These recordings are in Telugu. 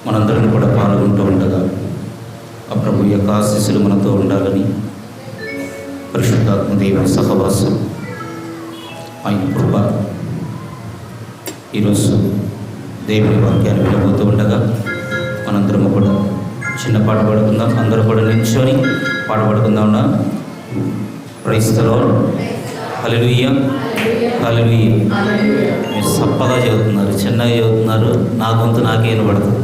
మనందరం కూడా పాల్గొంటూ ఉండగా ఆ ప్రభు యొక్క ఆశీస్సులు మనతో ఉండాలని పరిశుద్ధాత్మ దేవుని సహవాసం ఆయన కృప ఈరోజు దేవుని వాక్యాన్ని వినబోతూ ఉండగా మనందరము కూడా చిన్న పాట పాడుకుందాం. అందరూ కూడా నిల్చొని పాట పాడుకుందాం. Praise the lord. హల్లెలూయా, హల్లెలూయా. మీరు సప్పగా చదువుతున్నారు, చిన్నగా చదువుతున్నారు, నా గొంతు నాకే వినబడుతుంది.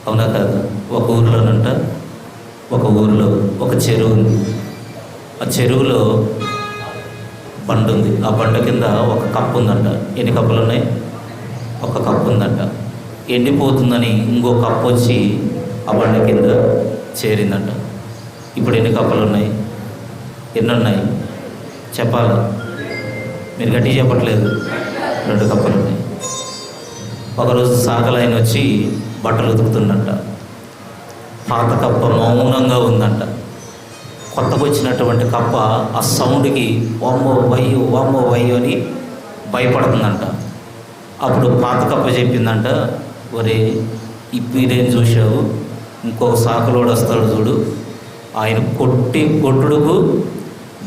అవునా కాదు? ఒక ఊరిలోనంట, ఒక ఊరిలో ఒక చెరువు ఉంది. ఆ చెరువులో బండ ఉంది. ఆ బండ కింద ఒక కప్పు ఉందంట. ఎన్ని కప్పులు ఉన్నాయి? ఒక కప్పు ఉందంట. ఎండిపోతుందని ఇంకో కప్పు వచ్చి ఆ బండ కింద చేరిందంట. ఇప్పుడు ఎన్ని కప్పులు ఉన్నాయి? ఎన్ని ఉన్నాయి చెప్పాలి? మీరు గట్టిగా చెప్పట్లేదు. 2 కప్పులు ఉన్నాయి. ఒకరోజు సాకలైన వచ్చి బట్టలు ఉతుకుతుందంట. పాత కప్ప మౌనంగా ఉందంట. కొత్తగా వచ్చినటువంటి కప్ప ఆ సౌండ్కి వామ్మో వయ్యో వామ్మో వయ్యో అని భయపడుతుందంట. అప్పుడు పాత కప్ప చెప్పిందంట, ఒరే ఇప్పుడేం చూసావు, ఇంకో సాకలోడు వస్తాడు చూడు, ఆయన కొట్టుడుకు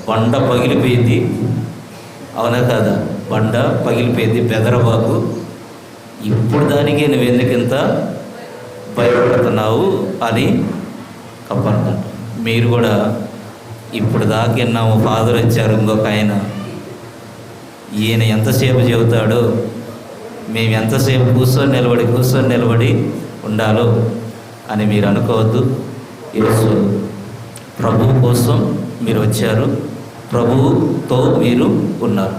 బండ పగిలిపోయింది. అవునా కాదా? బండ పగిలిపోయింది, బెదరబాకు. ఇప్పుడు దానికి నువ్వు ఎందుకింత భయపడుతున్నావు అని కప్పంట. మీరు కూడా ఇప్పుడు దాకా విన్నాము, ఫాదర్ వచ్చారు ఇంకొక ఆయన, ఈయన ఎంతసేపు చెబుతాడో, మేము ఎంతసేపు కూర్చొని నిలబడి ఉండాలో అని మీరు అనుకోవద్దు. ఈరోజు ప్రభువు కోసం మీరు వచ్చారు, ప్రభువుతో మీరు ఉన్నారు.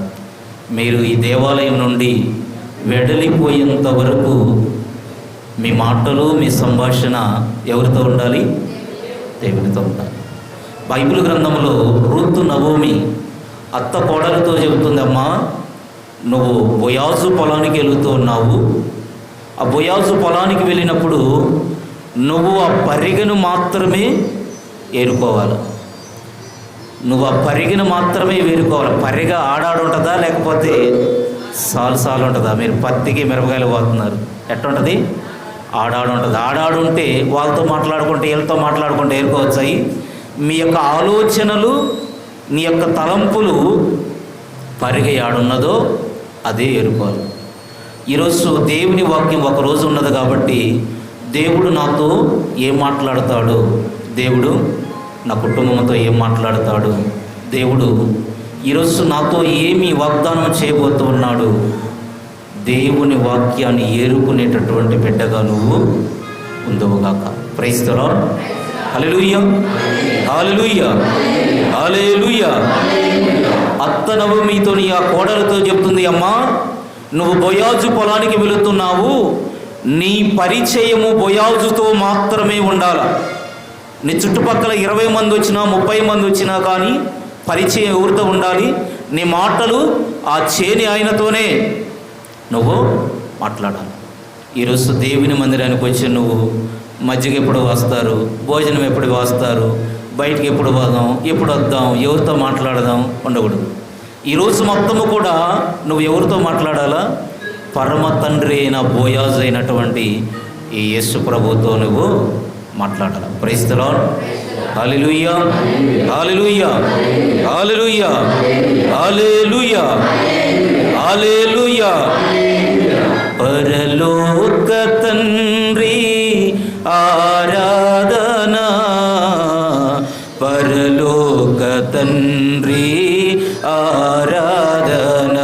మీరు ఈ దేవాలయం నుండి వెడలిపోయేంత వరకు మీ మాటలు, మీ సంభాషణ ఎవరితో ఉండాలి? దేవునితో ఉండాలి. బైబిల్ గ్రంథంలో రూతు నవోమి అత్త కోడలతో చెబుతుందమ్మా, నువ్వు బోయాజు పొలానికి వెళుతూ ఉన్నావు. ఆ బోయాజు పొలానికి వెళ్ళినప్పుడు నువ్వు ఆ పరిగెను మాత్రమే ఏరుకోవాలి. నువ్వు ఆ పరిగెను మాత్రమే వేరుకోవాలి. పరిగ ఆడాడు ఉంటుందా, లేకపోతే సాలు ఉంటుందా? మీరు పత్తికి మిరపకాయలు పోతున్నారు, ఎట్టుంటుంది? ఆడాడు ఉంటుంది. ఆడాడు ఉంటే వాళ్ళతో మాట్లాడుకుంటే వీళ్ళతో మాట్లాడుకుంటే ఏరుకోవచ్చాయి. మీ యొక్క ఆలోచనలు, మీ యొక్క తలంపులు పరిగ ఆడున్నదో అదే ఏరుకోవాలి. ఈరోజు దేవుని వాక్యం ఒకరోజు ఉన్నది కాబట్టి దేవుడు నాతో ఏం మాట్లాడతాడు, దేవుడు నా కుటుంబంతో ఏం మాట్లాడతాడు, దేవుడు ఈరోజు నాతో ఏమి వాగ్దానం చేయబోతూ ఉన్నాడు, దేవుని వాక్యాన్ని ఏరుకునేటటువంటి బిడ్డగా నువ్వు ఉందవుగాక. Praise the lord. హల్లెలూయా, హల్లెలూయా, హల్లెలూయా. అత్త నవోమితోని ఆ కోడలతో చెప్తుంది, అమ్మా నువ్వు బోయాజు పొలానికి వెళుతున్నావు, నీ పరిచయము బోయాజుతో మాత్రమే ఉండాలి. నీ చుట్టుపక్కల 20 మంది వచ్చినా 30 మంది వచ్చినా కానీ పరిచయం ఎవరితో ఉండాలి? నీ మాటలు ఆ చేని ఆయనతోనే నువ్వు మాట్లాడాలి. ఈరోజు దేవుని మందిరానికి వచ్చి నువ్వు మజ్జిగ ఎప్పుడు వస్తారు, భోజనం ఎప్పుడు వస్తారు, బయటికి ఎప్పుడు పోదాం, ఎప్పుడు వద్దాం, ఎవరితో మాట్లాడదాం ఉండకూడదు. ఈరోజు మొత్తము కూడా నువ్వు ఎవరితో మాట్లాడాలా? పరమ తండ్రి అయిన బోయాజు అయినటువంటి ఈ యేసు ప్రభుతో నువ్వు మాట్లాడాలి. Praise the lord. హల్లెలూయా, హల్లెలూయా, హల్లెలూయా, హల్లెలూయా, హల్లెలూయా. పరలోక తండ్రి ఆరాధన, పరలోక తండ్రి ఆరాధన.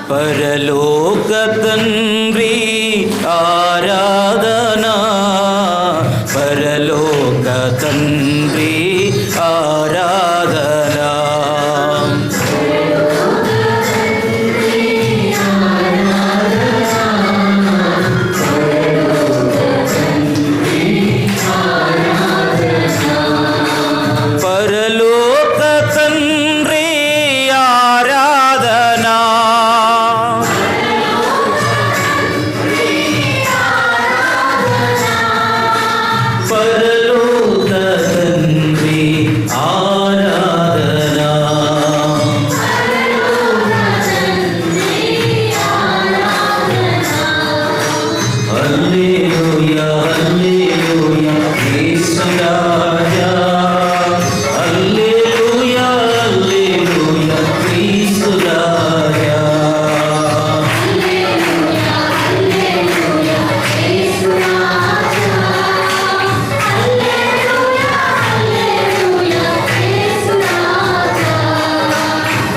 పరలోక తండ్రి హల్లెలూయా హల్లెలూయా యేసు రాజా హల్లెలూయా హల్లెలూయా యేసు రాజా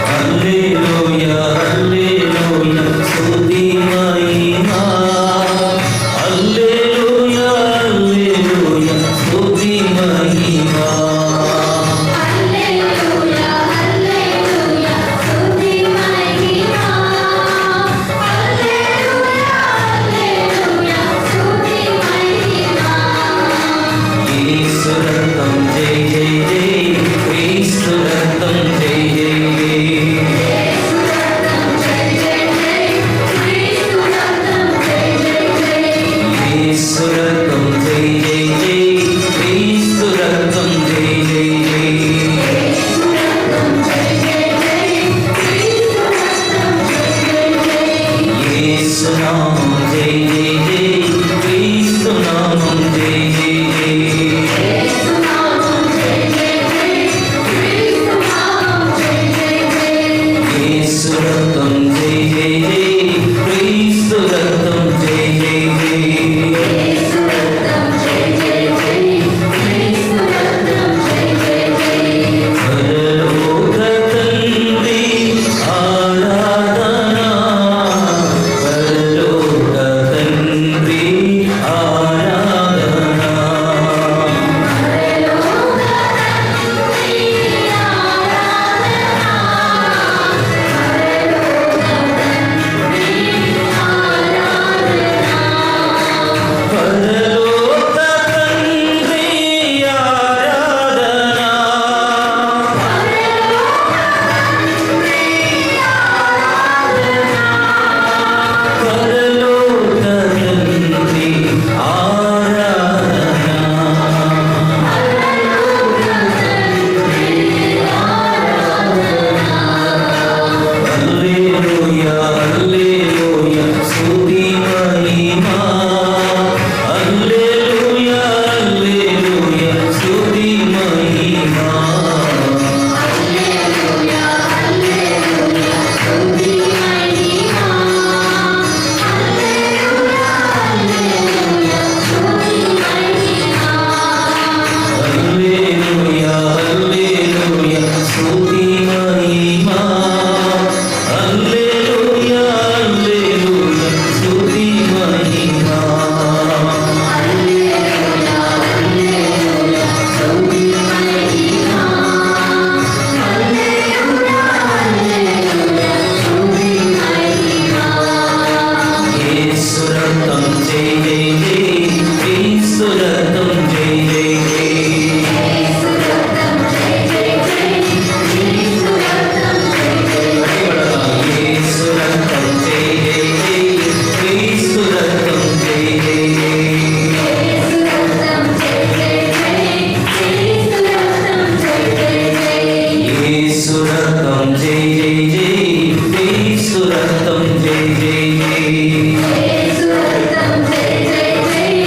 హల్లెలూయా హల్లెలూయా స్తుతి మహిమా హల్లెలూయా హల్లెలూయా స్తుతి మహిమా యేసు రక్తం జై జై జై క్రీస్తు రక్తం జై జై జై యేసు రక్తం జై జై జై క్రీస్తు రక్తం జై జై జై యేసు నామం జై జై జై క్రీస్తు నామం జై జై జై యేసు రక్తం జై జై జై క్రీస్తు రక్తం జై జై జై పరలోక తండ్రి ఆరాధనా పరలోక తండ్రి ఆరాధనా పరలోక తండ్రి ఆరాధనా పరలోక తండ్రి ఆరాధనా హల్లెలూయా హల్లెలూయా స్తుతి మహిమా హల్లెలూయా హల్లెలూయా స్తుతి మహిమా హల్లెలూయా హల్లెలూయా స్తుతి మహిమా హల్లెలూయా హల్లెలూయా స్తుతి మహిమా యేసు రక్తం జై జై జై క్రీస్తు రక్తం జై జై జై యేసు రక్తం జై జై జై క్రీస్తు రక్తం జై జై జై యేసు రక్తం జై జై జై క్రీస్తు రక్తం జై జై జై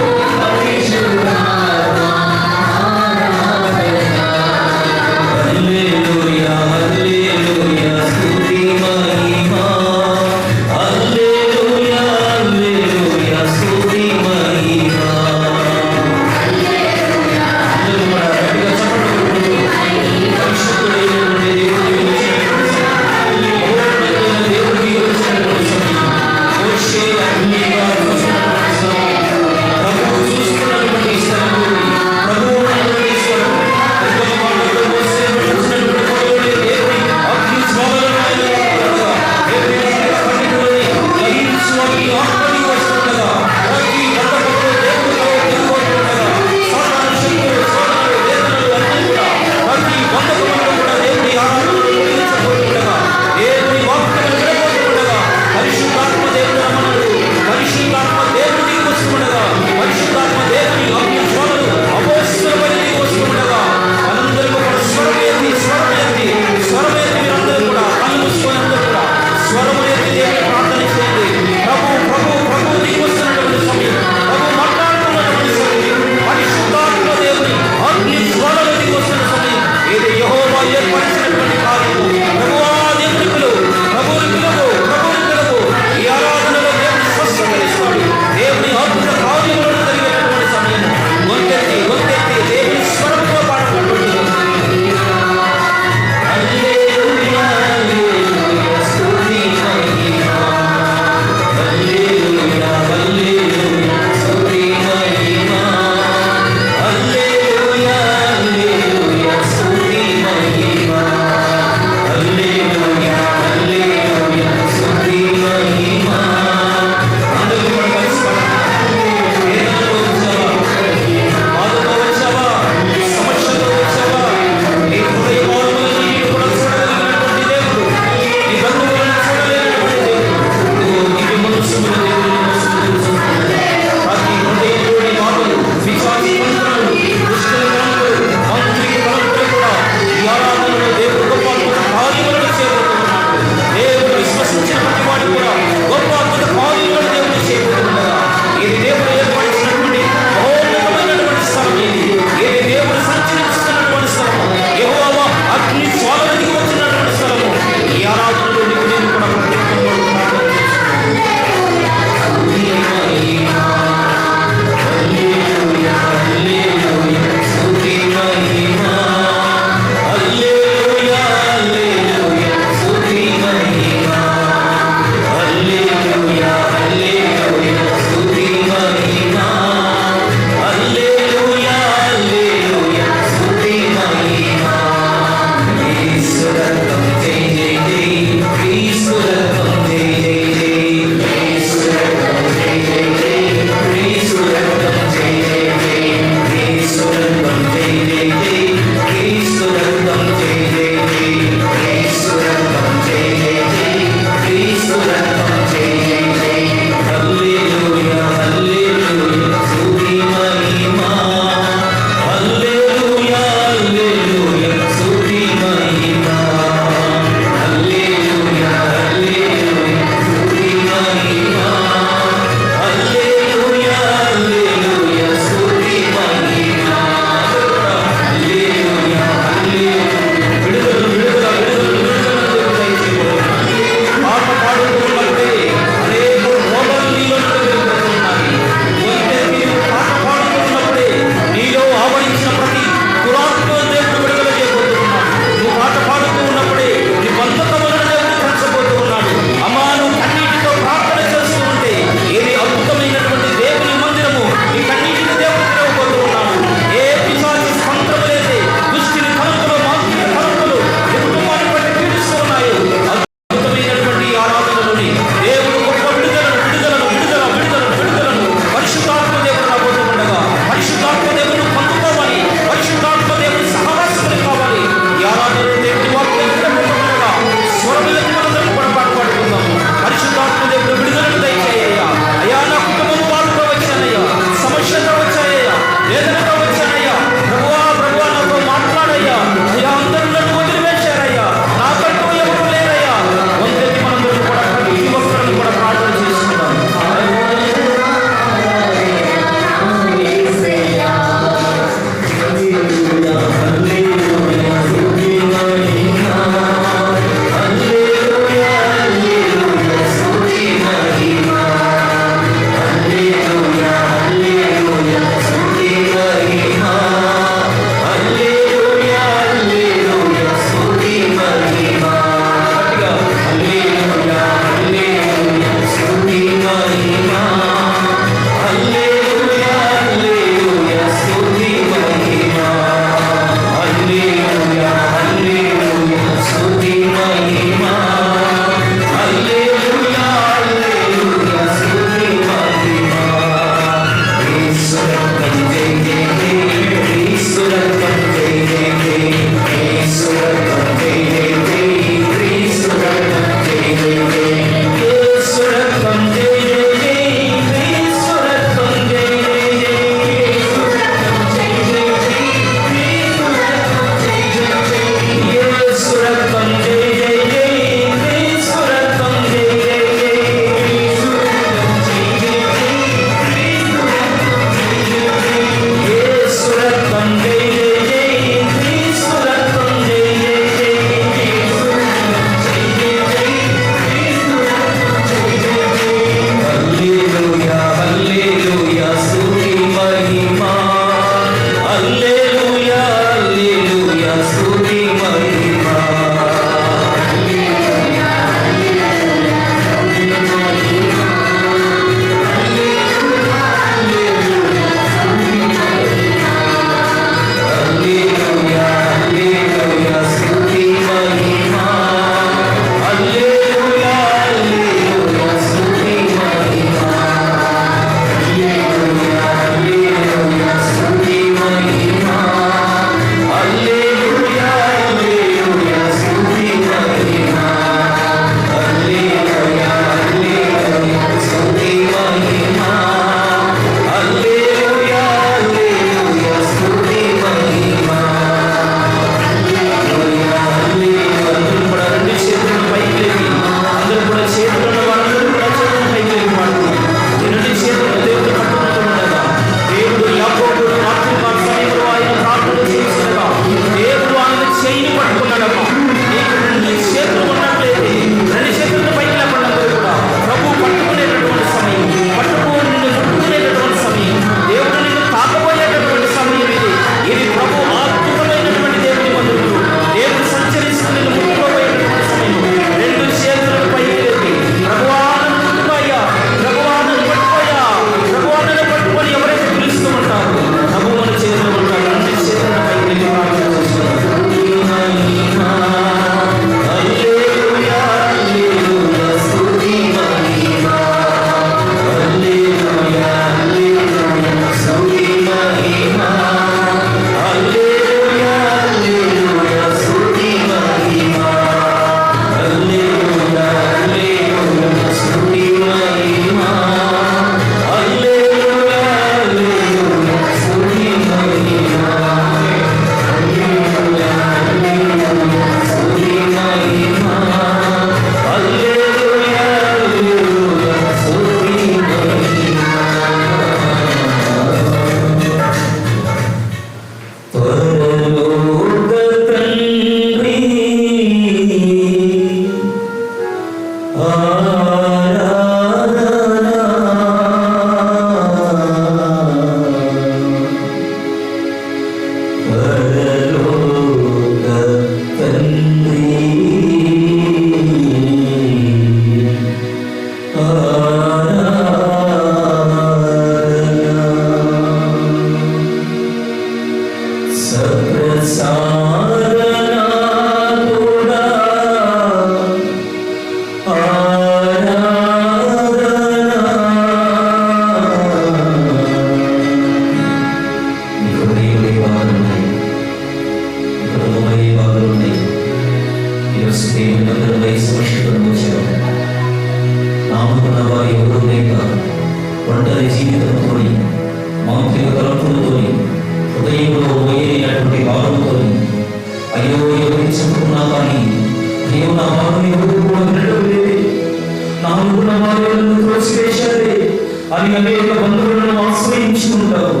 అని అనేక బంధువులను ఆశ్రయించి ఉంటావు.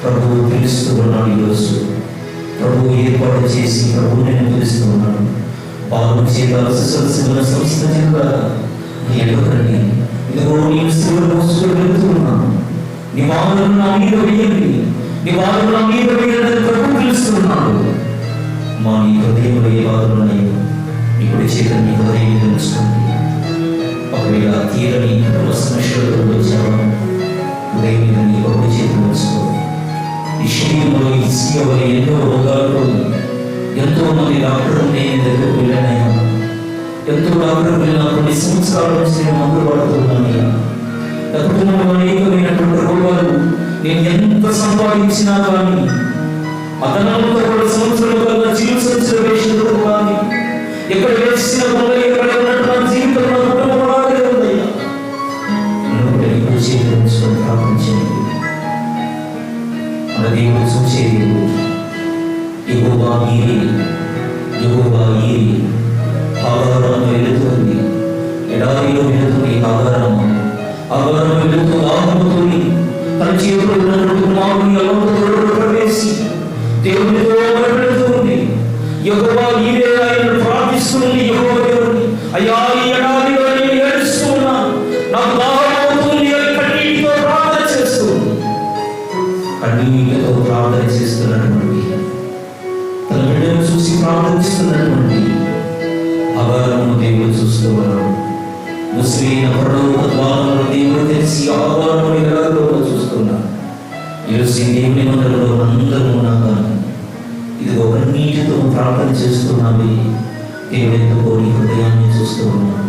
ప్రభువు పిలుస్తూ ఉన్నాడు. ఈరోజు ప్రభువు ఏర్పాటు చేసి ప్రభువు నేను పిలుస్తూ ఉన్నాడు. పాలు చేత సంస్థ చేత ఎడకండి, ఇదిగో నేను స్త్రీలు మోసుకొని వెళ్తున్నాను, నీ బాధలను నా మీద వేయండి, నీ బాధలు నా మీద వేయాలని ప్రభువు పిలుస్తున్నాడు. మా నీ హృదయంలో ఏ బాధలు ఉన్నాయో ఇప్పుడు చేత నీ హృదయం తెలుస్తుంది. ఒకవేళ తీరని కుటుంబ సమస్యలతో వచ్చావా, హృదయం మీద నీ ప్రభువు చేతులు వేసుకో. ఈ శరీరంలో ఈ సీఎంలో ఎన్నో రోగాలు, ఎంతో మంది డాక్టర్లు నేను దగ్గరకు వెళ్ళానయ్యా, ఎంతో డాక్టర్లు వెళ్ళిన కొన్ని సంవత్సరాల నుంచి నేను మందులు పడుతున్నానయ్యా. నా కుటుంబంలో అనేకమైనటువంటి రోగాలు, నేను ఎంత సంపాదించినా కానీ అదనంతో కూడా సంవత్సరాల కన్నా చికిత్స వేసినప్పుడు కానీ ఎక్కడ వేసిన కొందరు ఎక్కడ ఉన్నట్టు నా జీవితం నా కుటుంబం అలాగే ఉందయ్యా. నువ్వు చేతులు ప్రార్థించండి. మన దేవుడు చూసేది యెహోవా ఈరే, యెహోవా ఈరే. ఆగారం వెళుతుంది, ఎడారిలో వెళుతుంది. ఆగారం వెళుతూ ఆగముతుంది. తన చేతిలో ఉన్నటువంటి కుమారుని అలంకరణలో ప్రవేశి దేవునితో వెళుతుంది. యెహోవా ఈరే ఆయన ప్రార్థిస్తుంది. యెహోవా దేవుని, అయ్యా ఈ ఎడారిలో నేను ఏడుస్తూ ఉన్నాను, నాకు దాహం అవుతుంది అని కన్నీటితో ప్రార్థన చేస్తుంది. కన్నీటితో ప్రార్థన చేస్తున్నటువంటి, తన బిడ్డను చూసి ప్రార్థిస్తున్నటువంటి ఆగారమును దేవుడు చూస్తూ ఉన్నాడు. ముస్లిం పరలోక ద్వారమును దేవుడు తెలిసి ఆగారమును ఎడారిలో చూస్తున్నాడు. ఈరోజు దేవుని మందిరంలో అందరూ ఉన్నాక ఇదిగో కన్నీటితో ప్రార్థన చేస్తున్నావి. దేవుడు ఎందుకో నీ హృదయాన్ని చూస్తూ ఉన్నాడు.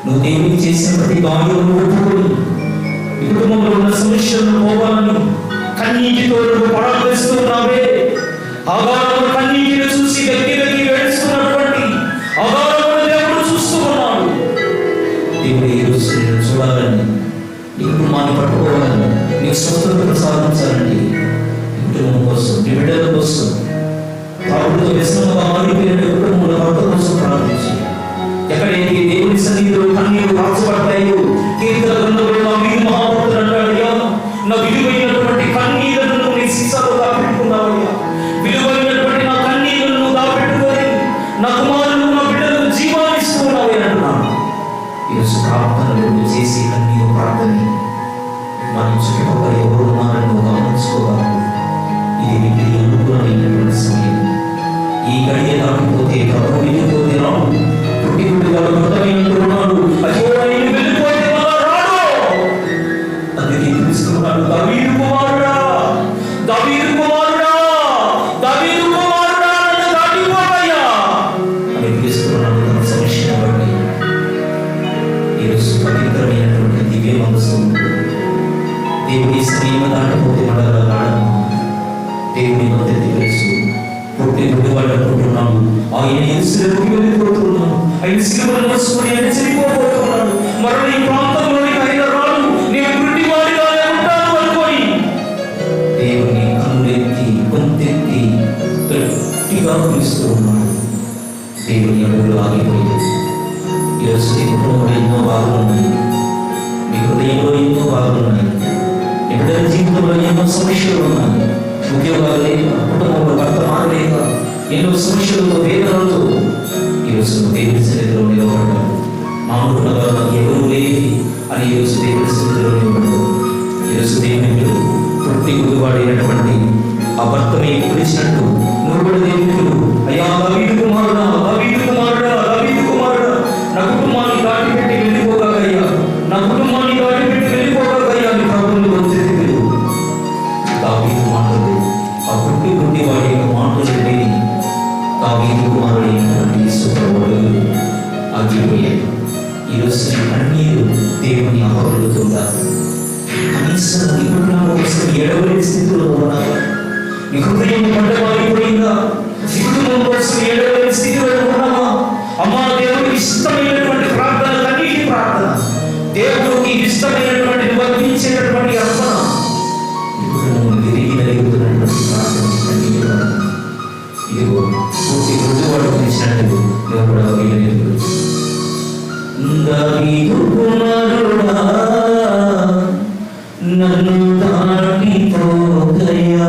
నువ్వు దేవుడికి చేసిన ప్రతి కార్యము ఒప్పుకొని ఈ కుటుంబంలో ఉన్న సమస్యలను పోవాలని కన్నీటితో నువ్వు ప్రార్థిస్తున్నావే. ఆగారము కన్నీటిని చూసి దగ్గరికి వేడుస్తున్నటువంటి ఆగారమును దేవుడు చూస్తూ ఉన్నాడు. దేవుడు ఈ రోజు నేను చూడాలని, నీ కుటుంబాన్ని పట్టుకోవాలని, నీకు స్వతంత్రత సాధించాలండి. కుటుంబం కోసం, నీ బిడ్డల కోసం, తాగుడుతో వ్యసనంగా మారిపోయిన కుటుంబంలో భర్త కోసం ప్రార్థించి, ఎక్కడైతే దేవుని సన్నిధిలో కన్నీరు రాచబడతాయో కీర్తన గ్రంథంలో నా వీరు మహాభక్తుడు అంటాడయ్యా, నా విలువైనటువంటి కన్నీళ్లను నీ సీసాలో దాపెట్టుకున్నావయ్యా, విలువైనటువంటి నా కన్నీళ్లను దాపెట్టుకొని నా కుమారులు నా బిడ్డలకు జీవాన్నిస్తున్నావని అంటున్నాను. ఈరోజు ప్రార్థనలు చేసి కన్నీరు ప్రార్థన మన చుట్టుపక్కల ఎవరు ఉన్నారని నువ్వు గమనించుకోవాలి. ఇది మీకు అనుకూలమైనటువంటి సమయం. ఈ గడియ దాటిపోతే ప్రభు వెళ్ళిపోతే రాడు. పుట్టి పుట్టిగాడు కొత్తమైనట్టున్నాడు. అయ్యో ఆయన వెళ్ళిపోతే రాడు. అందుకే పిలుస్తున్నాడు, దావీదు కుమారుడా, దావీదు కుమారుడా, దావీదు కుమారుడా, నన్ను దాటిపోవయ్యా అని పిలుస్తున్నాడు. తన సమస్యను బట్టి ఈరోజు పవిత్రమైనటువంటి దివ్య మనసు దేవుని స్త్రీమ దాటిపోతే మడగలగాడమ్మా. దేవుని మొదటి తెలుసు. పుట్టి పుట్టివాడు అనుకుంటున్నాము, ఆయన యేసులోకి వెళ్ళిపోతున్నాము, ఆయన శిలువను మోసుకొని ఆయన చనిపోతున్నాడు. మరణ ఈ ప్రాంతంలోనికి ఆయన రాడు, నేను గుడ్డివాడిగానే ఉంటాను అనుకొని దేవుని కన్నులెత్తి గొంతెత్తి గట్టిగా పిలుస్తూ ఉన్నాడు. దేవుని అడుగులు ఆగిపోయాడు. ఈరోజు నీ కుటుంబంలో ఎన్నో బాధలు ఉన్నాయి, నీ హృదయంలో ఎన్నో బాధలు ఉన్నాయి, నీ బిడ్డల జీవితంలో ఎన్నో సమస్యలు ఉన్నాయి. ఉద్యోగాలు లేక, కుటుంబంలో భర్త మారలేక, ఎన్నో సమస్యలతో వేదనలతో ఈరోజు దేవుని సన్నిధిలో నిలబడ్డాడు. అనుకున్నగా ఎవరు లేని అని ఈరోజు దేవుని సన్నిధిలో నిలబడ్డాడు. ఈరోజు దేవుని పుట్టి గుడివాడైనటువంటి ఆ భర్తని పిలిచినట్టు నువ్వు కూడా దేవుడు, అయ్యా దావీదు కుమారుడా, దావీదు కుమారుడా, దావీదు కుమారుడా, నా కుటుంబాన్ని దాటిపెట్టి వెళ్ళిపోగాకయ్యా, నా కుటుంబాన్ని దాటిపెట్టి వెళ్ళిపోగాకయ్యా అని ప్రభువుని గొంతెత్తి దావీదు మాటలు, ఆ పుట్టి పుట్టి వాడి యొక్క మాటలు విని దావీదు కుమారుడైనటువంటి యేసుప్రభువు ఆగిపోయాడు. ఈరోజు కన్నీరు దేవుని ఆహ్వానిస్తుందా? కనీసం నీ కుటుంబం కోసం ఏడవలేని స్థితిలో ఉన్నావా? నీ హృదయం పండమారిపోయిందా? నీ కుటుంబం కోసం ఏడవలేని స్థితిలో ఉన్నావా? అమ్మా, దేవుడికి ఇష్టమైనటువంటి ప్రార్థన కన్నీటి ప్రార్థన, దేవుడికి ఇష్టమైనటువంటి వర్తించేటటువంటి అర్పణ, తిరిగి నలుగుతున్నటువంటి ప్రార్థన కన్నీటి ప్రార్థన. ఇదిగో పూర్తి గుర్తువాడు పిలిచినట్టు నువ్వు కూడా వీళ్ళు. దావీదు కుమారుడా, నన్ను దాటిపోగయా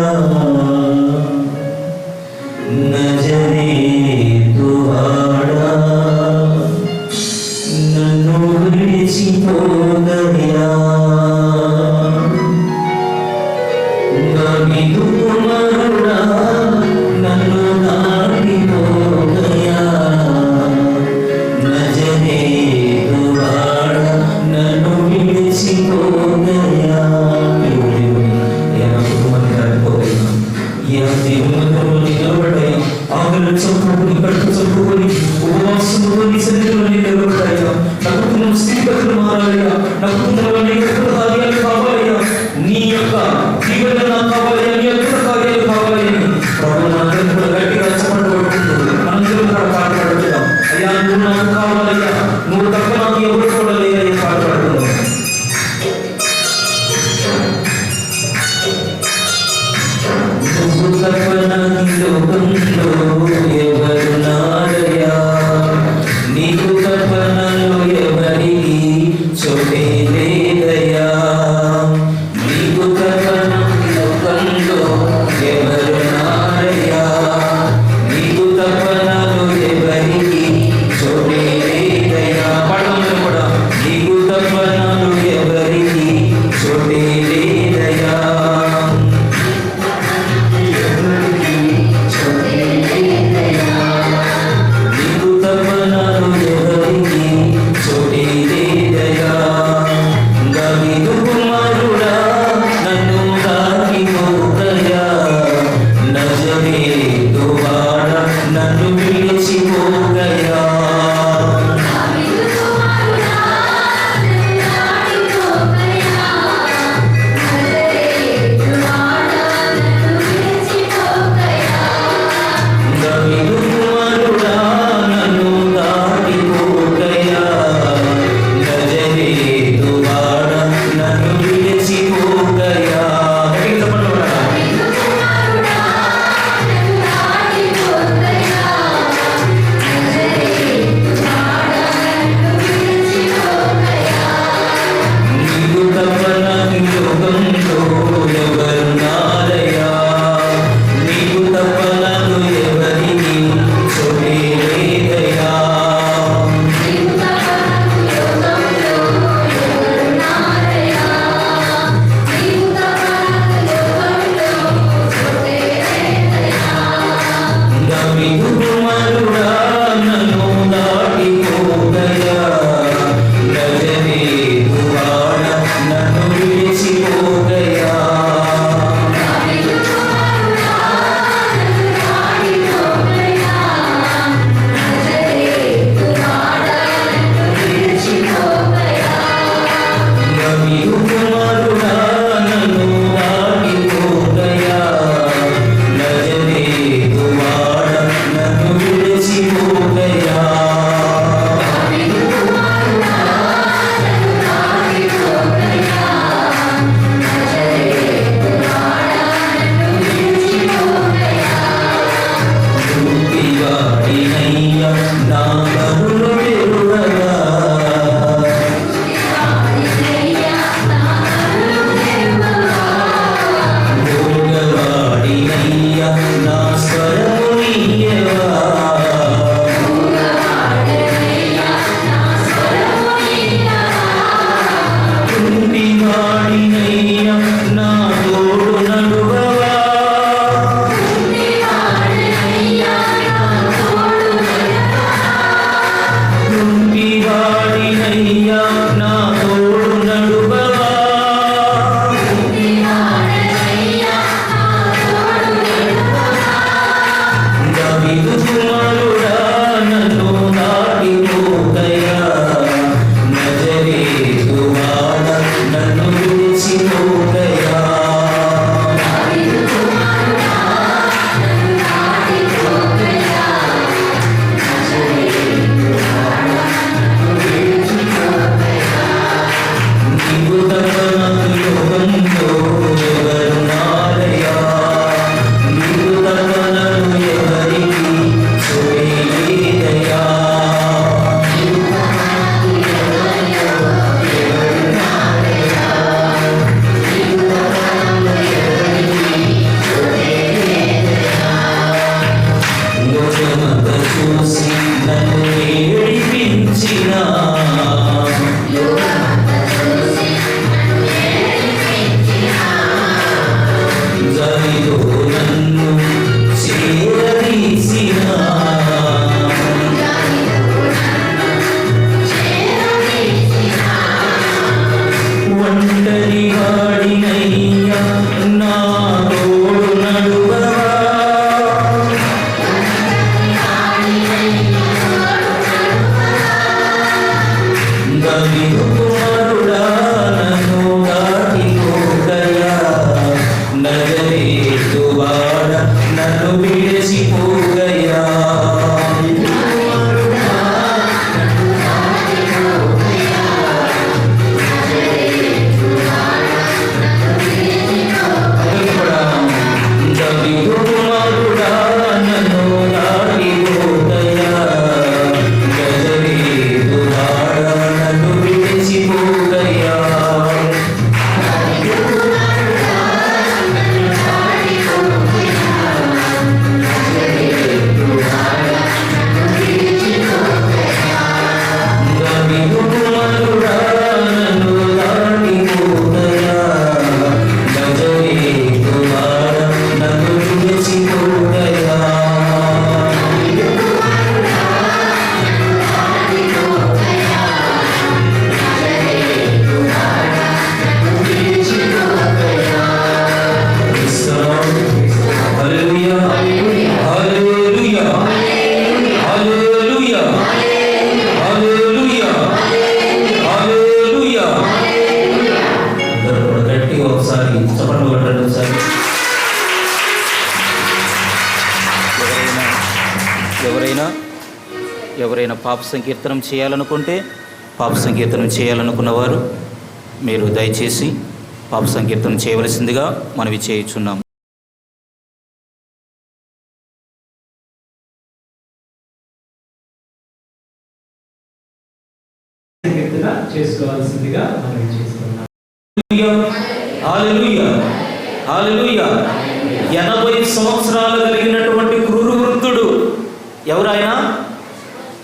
నజరేతువాడా నన్ను విడిచిపోగయా నన్ను కుమారుడా నన్ను దాటిపోగయా నజరేతువాడా నన్ను విడిచిపోగయా ఆకలి చంపుకొని కడుపు చంపుకొని ఉపవాసముకొని సన్నిధిలోనే నిలబడ్డాయా. నా కుటుంబం స్థితిగతులు మారాలయ్యా. నా కుటుంబంలో నీ యొక్క కార్యాలు కావాలయ్యా. నీ యొక్క దీవెన నాకు కావాలయ్యా. నీ యొక్క కార్యాలు కావాలని ప్రభు మనందరం కూడా గట్టిగా చప్పట్లు కొట్టుకుంటుంది. మనందరం కూడా పాట పాడుతున్నాం. అయ్యా నువ్వు నాకు కావాలయ్యా, నువ్వు తప్ప నాకు ఎవరు కూడా లేదని పాట పాడుతున్నాం. లోకంలో ఎవరున్నారయ్యా, నీకు తపనలో ఎవరికి చోటే లేదయ్యా. నీకు తపనం లోకంలో ఎవరున్నారయ్యా, నీకు తపనలో ఎవరికి చోటే లేదయ్యా. పడవలు కూడా నీకు తపనలు ఎవరికి చోటే లేదయ్యా. ఒంటరి వాడినయ్యా నా తోడు నడువవా, దావీదు కుమారుడా నన్ను దాటిపోకయా, నజరేతు వాడ నన్ను విడిచిపోకయా. ఎవరైనా పాప సంకీర్తనం చేయాలనుకుంటే, పాప సంకీర్తనం చేయాలనుకున్నవారు మీరు దయచేసి పాప సంకీర్తనం చేయవలసిందిగా మనవి చేయుచున్నాము. చేసుకోవాల్సిందిగా మనవి చేస్తున్నాం. హల్లెలూయా, హల్లెలూయా. 80 సంవత్సరాలు కలిగినటువంటి క్రూర వృద్ధుడు ఎవరైనా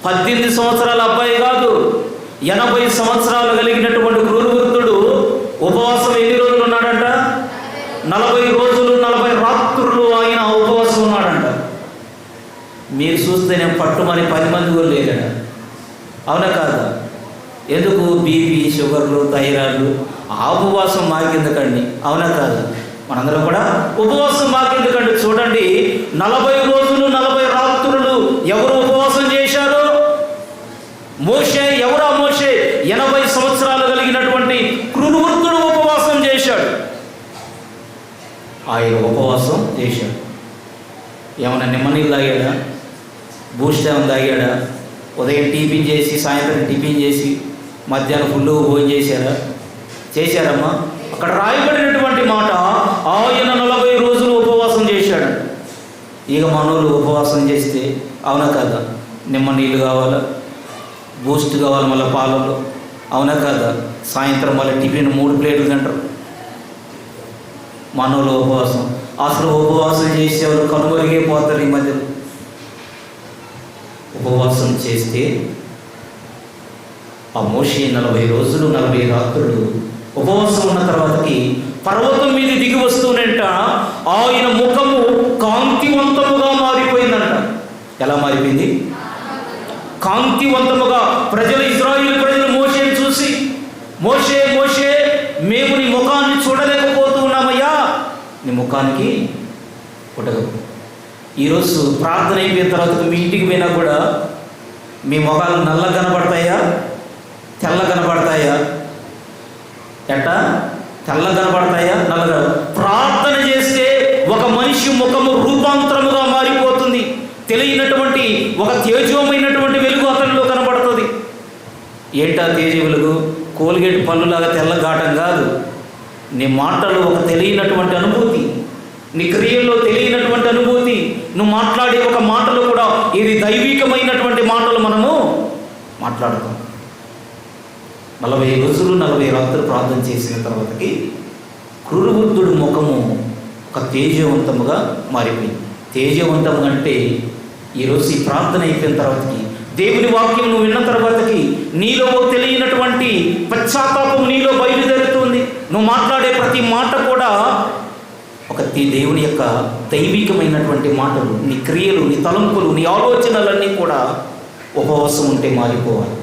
18 సంవత్సరాల అబ్బాయి కాదు, 80 సంవత్సరాలు కలిగినటువంటి క్రూర వృద్ధుడు ఉపవాసం ఎన్ని రోజులు ఉన్నాడంట? 40 రోజులు 40 రాత్రులు ఆయన ఉపవాసం ఉన్నాడంట. మీరు చూస్తే నేను పట్టుమని 10 మంది కూడా లేరట. అవునా కాదా? ఎందుకు? బీపీ, షుగర్లు, థైరాయిడ్లు. ఆ ఉపవాసం మాకెందుకండి? అవునా కాదా? మనందరం కూడా ఉపవాసం మాకెందుకండి? చూడండి, 40 రోజులు 40 రాత్రులు ఎవరు ఉపవాసం చేశారు? మోషే. ఎవరా మోషే? 80 సంవత్సరాలు కలిగినటువంటి క్రూర వృద్ధుడు ఉపవాసం చేశాడు. ఆయన ఉపవాసం చేశాడు. ఏమన్నా నిమ్మనీళ్ళు తాగాడా? బూస్ట్ ఏమైనా తాగాడా? ఉదయం టిఫిన్ చేసి, సాయంత్రం టిఫిన్ చేసి, మధ్యాహ్నం ఫుల్ భోజనం చేశారా? చేశారమ్మా? అక్కడ రాయబడినటువంటి మాట, ఆయన 40 రోజులు ఉపవాసం చేశాడు. ఇక మనోళ్ళు ఉపవాసం చేస్తే అవునా కాదా? నిమ్మ నీళ్ళు కావాలా, బూస్ట్ కావాలి, మళ్ళీ పాలలో. అవునా కాదా? సాయంత్రం మళ్ళీ టిఫిన్ 3 ప్లేట్లు తింటారు మనోళ్ళు ఉపవాసం. అసలు ఉపవాసం చేసేవారు కనుమరుగైపోతారు ఈ మధ్య. ఉపవాసం చేస్తే ఆ మోషే 40 రోజులు 40 రాత్రులు ఉపవాసం ఉన్న తర్వాతకి పర్వతం మీద దిగి వస్తూనంట ఆయన ముఖము కాంతివంతముగా మారిపోయిందంట. ఎలా మారిపోయింది? కాంతివంతముగా. ఇజ్రాయేలు ప్రజలు మోషేని చూసి, మోషే మోషే, మేము నీ ముఖాన్ని చూడలేకపోతూ ఉన్నామయ్యా, నీ ముఖానికి పుట్టదు. ఈరోజు ప్రార్థన అయిపోయిన తర్వాత మీ ఇంటికి పోయినా కూడా మీ ముఖాలు నల్ల కనబడతాయా, తెల్ల కనబడతాయా? ఎట్టా? తెల్ల కనబడతాయా, నల్లగా? ప్రార్థన చేస్తే ఒక మనిషి ముఖము రూపాంతరముగా మారిపోతుంది. తెలియనటువంటి ఒక తేజమైనటువంటి వెలుగు అతనిలో కనబడుతుంది. ఏంటా తేజ వెలుగు? కోల్గేట్ పళ్ళులాగా తెల్లగాటం కాదు. నీ మాటలు ఒక తెలియనటువంటి అనుభూతి, నీ క్రియల్లో తెలియనటువంటి అనుభూతి. నువ్వు మాట్లాడే ఒక మాటలు కూడా ఇది దైవికమైనటువంటి మాటలు మనము మాట్లాడతాం. 40 రోజులు 40 రాత్రులు ప్రార్థన చేసిన తర్వాతకి క్రూర వృద్ధుడు ముఖము ఒక తేజవంతముగా మారిపోయింది. తేజవంతం అంటే ఈరోజు ఈ ప్రార్థన అయిపోయిన తర్వాతకి దేవుని వాక్యం నువ్వు విన్న తర్వాతకి నీలో తెలియనటువంటి పశ్చాత్తాపం నీలో బయలుదేరుతుంది. నువ్వు మాట్లాడే ప్రతి మాట కూడా ఒక దేవుని యొక్క దైవికమైనటువంటి మాటలు. నీ క్రియలు, నీ తలంపులు, నీ ఆలోచనలన్నీ కూడా ఉపవాసం ఉంటే మారిపోవాలి.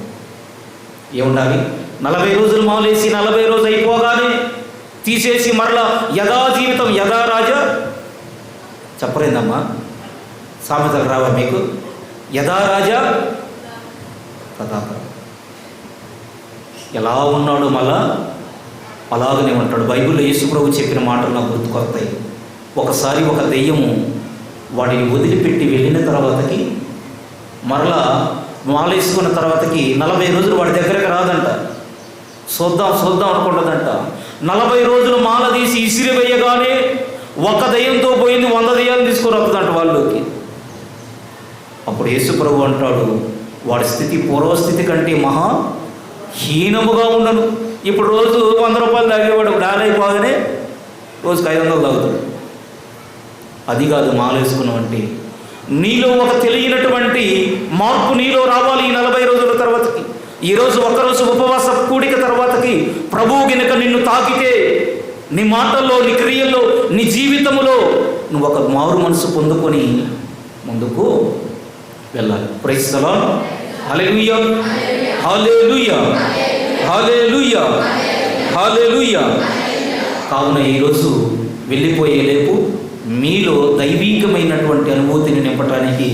ఏముండాలి? 40 రోజులు మాలేసి 40 రోజు అయిపోగానే తీసేసి మరలా యథా జీవితం యథా రాజా చెప్పలేదమ్మా. సామెతలు రావా మీకు? యథా రాజా తథా ఎలా ఉన్నాడు మళ్ళా అలాగనే ఉంటాడు. బైబిల్లో యేసుప్రభు చెప్పిన మాటలు నాకు గుర్తుకొస్తాయి. ఒకసారి ఒక దెయ్యము వాడిని వదిలిపెట్టి వెళ్ళిన తర్వాతకి మరలా మాలేసుకున్న తర్వాతకి 40 రోజులు వాడి దగ్గరకు రాదంట. చూద్దాం అనుకుంటుందంట. 40 రోజులు మాల తీసి ఇసిరి వేయగానే ఒక దెయ్యంతో పోయింది, 100 దెయ్యాలు తీసుకొని వస్తుందంట వాళ్ళకి. అప్పుడు యేసుప్రభు అంటాడు, వాడి స్థితి పూర్వస్థితి కంటే మహా హీనముగా ఉండను. ఇప్పుడు రోజు 100 రూపాయలు తాగేవాడు డాలైపోగానే రోజుకి 500 తాగుతాడు. అది కాదు మాలేసుకున్నామంటే. నీలో ఒక తెలియనటువంటి మార్పు నీలో రావాలి ఈ 40 రోజుల తర్వాతకి. ఈరోజు ఒక్కరోజు ఉపవాస కూడిక తర్వాతకి ప్రభువు గినక నిన్ను తాకితే నీ మాటల్లో, నీ క్రియల్లో, నీ జీవితంలో నువ్వు ఒక మారు మనసు పొందుకొని ముందుకు వెళ్ళాలి. Praise the lord. హల్లెలూయా, హల్లెలూయా, హల్లెలూయా, హల్లెలూయా. కావున ఈరోజు వెళ్ళిపోయే లేపు మీలో దైవీకమైనటువంటి అనుభూతిని నింపడానికి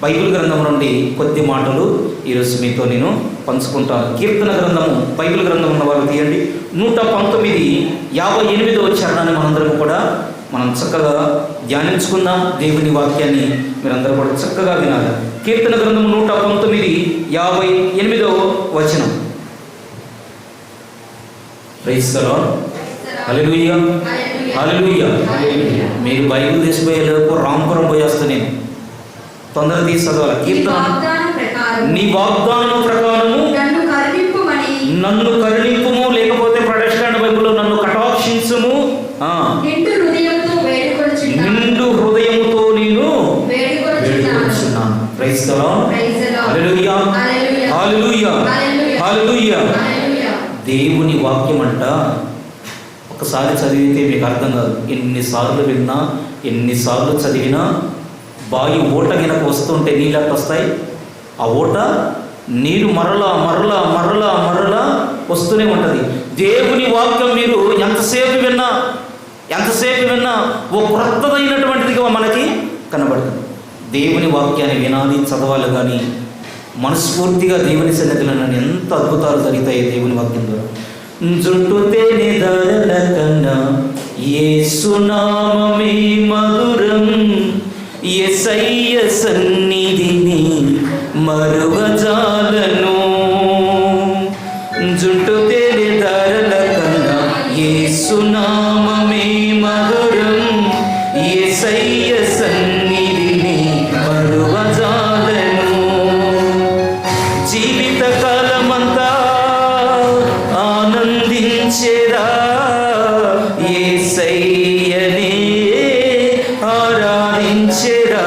బైబిల్ గ్రంథం నుండి కొద్ది మాటలు ఈరోజు మీతో నేను పంచుకుంటాను. కీర్తన గ్రంథము, బైబిల్ గ్రంథం ఉన్న వాళ్ళు తీయండి. 119:58 చరణాన్ని మనందరం కూడా మనం చక్కగా ధ్యానించుకుందాం. దేవుని వాక్యాన్ని మీరందరూ కూడా చక్కగా వినాలి. కీర్తన గ్రంథం 119:58. Praise the lord. హల్లెలూయా, హల్లెలూయా. మీరు బైబిల్ తీసిపోయేలోపు రాంపురం పోయేస్తా నేను. తొందర తీసి చదవాలి. కీర్తన, నీ వాగ్దానం ప్రకారము నన్ను కరుణింపుము, లేకపోతే ప్రొటెస్టెంట్ బైబిల్లో నన్ను కటాక్షించుము. నిండు హృదయముతో నేను వేడుకొనుచున్నాను. Praise the lord. హల్లెలూయా, హల్లెలూయా, హల్లెలూయా. దేవుని వాక్యం అంట ఒకసారి చదివితే మీకు అర్థం కాదు. ఎన్నిసార్లు విన్నా, ఎన్నిసార్లు చదివినా బావి ఊట గినక వస్తుంటే నీళ్ళు అట్ట వస్తాయి. ఆ ఊట నీరు మరలా మరలా మరలా మరలా వస్తూనే ఉంటుంది. దేవుని వాక్యం మీరు ఎంతసేపు విన్నా ఓ క్రొత్తదైనటువంటిదిగా మనకి కనబడుతుంది. దేవుని వాక్యాన్ని వినాలి, చదవాలి. కానీ మనస్ఫూర్తిగా దేవుని సన్నిధిలో ఎంత అద్భుతాలు జరుగుతాయి దేవుని వాక్యం ద్వారా. జుట్టు తేనె ధరల కన్నా యేసు నామమే మధురం, యేసయ్య సన్నిధిని మరువజాలను. జుట్టు తేనె ధరల కన్నా యేసు నామమే మధురం, యేసయ్య సన్నిధిని మరువజాలను. జీవిత కాలమంతా ఆనందించేదా యేసయ్యనే ఆరాధించేదా.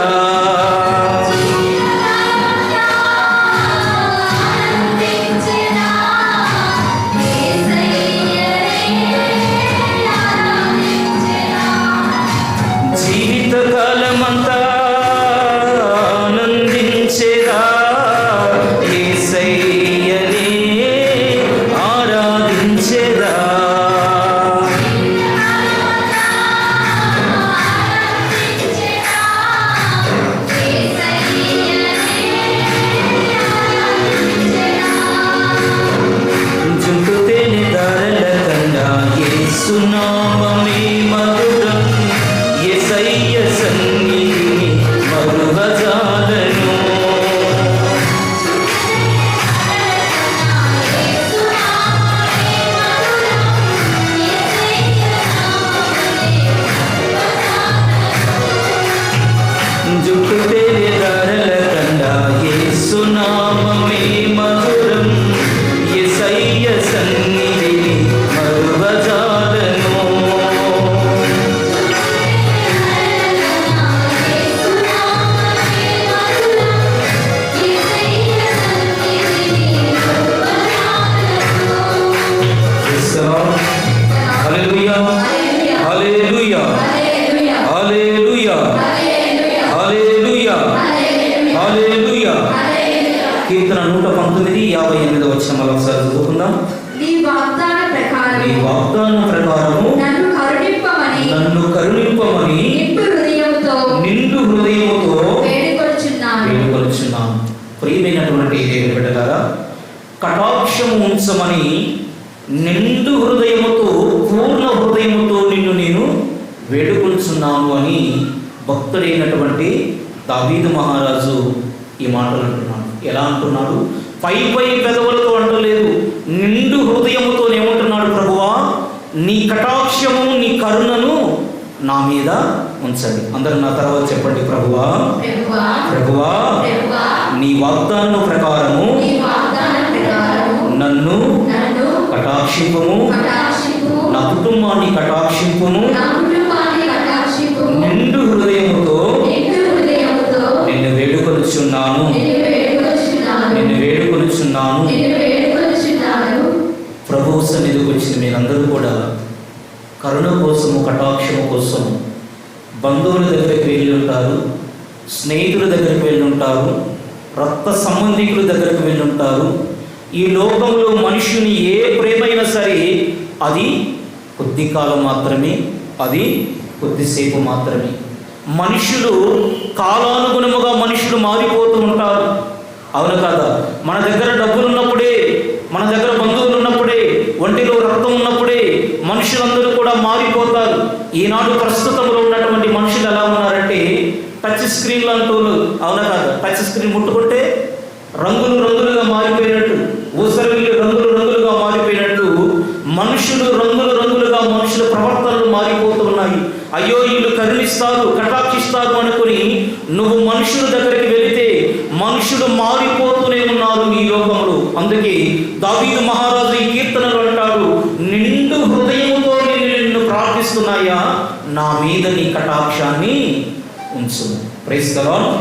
జీవితకాలమంతా ఆనందించేదా యేసయ్యనే ఆరాధించేదా. జుట్టు తేనె ధారల కన్నా యేసు నామమే మధురం, యేసయ్య సన్నిధిని మరువజాలను. జుట్టు తేనె ధారల కన్నా యేసు నామమే మధురం, యేసయ్య సన్నిధిని మరువజాలను. ఉంచమని నిండు హృదయముతో పూర్ణ హృదయముతో నిన్ను నేను వేడుకొంచున్నాను అని భక్తుడైనటువంటి దావీదు మహారాజు ఈ మాటలు అంటున్నాడు. ఎలా అంటున్నాడు? పై పెదవులతో అంటలేదు, నిండు హృదయముతో ఏమంటున్నాడు? ప్రభువా, నీ కటాక్షము నీ కరుణను నా మీద ఉంచండి. అందరూ నా తర్వాత చెప్పండి, ప్రభువా ప్రభువా నీ వాగ్దానము ప్రకారము నన్ను కటాక్షింపుము, నా కుటుంబాన్ని కటాక్షింపుము, నిండు హృదయముతో నిన్ను వేడుకొనుచున్నాను, నిన్ను వేడుకొనుచున్నాను. ప్రభువు సన్నిధికి వచ్చిన మీరందరూ కూడా కరుణ కోసము, కటాక్షము కోసం బంధువుల దగ్గరికి వెళ్ళి ఉంటారు, స్నేహితుల దగ్గరికి వెళ్ళి ఉంటారు, రక్త సంబంధికుల దగ్గరికి వెళ్ళి ఉంటారు. ఈ లోకంలో మనుషుని ఏ ప్రేమైనా సరే అది కొద్ది కాలం మాత్రమే, అది కొద్దిసేపు మాత్రమే. మనుషులు కాలానుగుణముగా మనుషులు మారిపోతూ ఉంటారు. అవును కాదా? మన దగ్గర డబ్బులు ఉన్నప్పుడే, మన దగ్గర బంధువులు ఉన్నప్పుడే, ఒంటిలో రక్తం ఉన్నప్పుడే మనుషులందరూ కూడా మారిపోతారు. ఈనాడు ప్రస్తుతంలో ఉన్నటువంటి మనుషులు ఎలా ఉన్నారంటే టచ్ స్క్రీన్లు అంటూ, అవునా కాదా? టచ్ స్క్రీన్ ముట్టుకుంటే రంగులు రంగులుగా మారిపోయినట్టు, ఊసరవిల్లు రంగులు రంగులుగా మారిపోయినట్టు మనుషులు రంగులు రంగులుగా మనుషుల ప్రవర్తనలు మారిపోతూ ఉన్నాయి. అయ్యో వీళ్ళు కరుణిస్తారు, కటాక్షిస్తారు అనుకుని నువ్వు మనుషుల దగ్గరికి వెళితే మనుషులు మారిపోతూనే ఉన్నారు ఈ లోకంలో. అందుకే దావీదు మహారాజు ఈ కీర్తనలు అంటాడు, నిండు హృదయముతో నేను నిన్ను ప్రార్థిస్తున్నాయా, నా మీద నీ కటాక్షాన్ని ఉంచు. Praise the lord.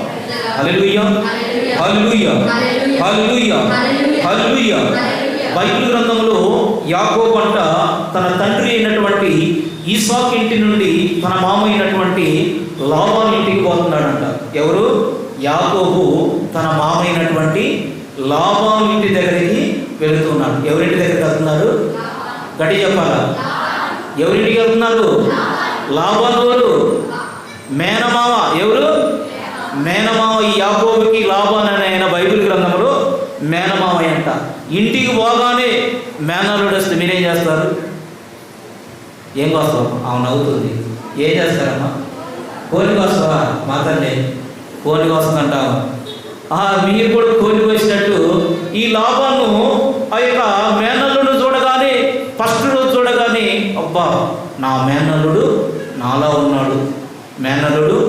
హల్లెలూయా హల్లెలూయా హల్లెలూయా హల్లెలూయా. బైబిల్ గ్రంథంలో యాకోబు అంట తన తండ్రి అయినటువంటి ఈసాకు ఇంటి నుండి తన మామ అయినటువంటి లాబాను ఇంటికి పోతున్నాడంట. ఎవరు? యాకోబు తన మామ అయినటువంటి లాబాను ఇంటి దగ్గరికి వెళుతున్నాడు. ఎవరింటి దగ్గరికి వెళ్తున్నారు? గట్టి చెప్పాలా? ఎవరింటికి వెళ్తున్నారు? లాబాను ఎవరు? మేనమామ. ఎవరు? మేనమామ. ఈ యాకోబుకి లాబాను అనే ఆయన బైబిల్ గ్రంథంలో మేనమామ అంట. ఇంటికి పోగానే మేనల్లుడు వస్తే మీరేం చేస్తారు? ఏం కోస్తాం? ఆమె నవ్వుతుంది. ఏం చేస్తారమ్మా? కోడి కోస్తావా? మాతండి కోడి కోస్తుందంటావా? మీరు కూడా కోడి కోసినట్టు ఈ లాబాను ఆ యొక్క మేనల్లుడు చూడగానే, ఫస్ట్ రోజు చూడగానే, అబ్బా నా మేనల్లుడు నాలా ఉన్నాడు, మేనల్లుడు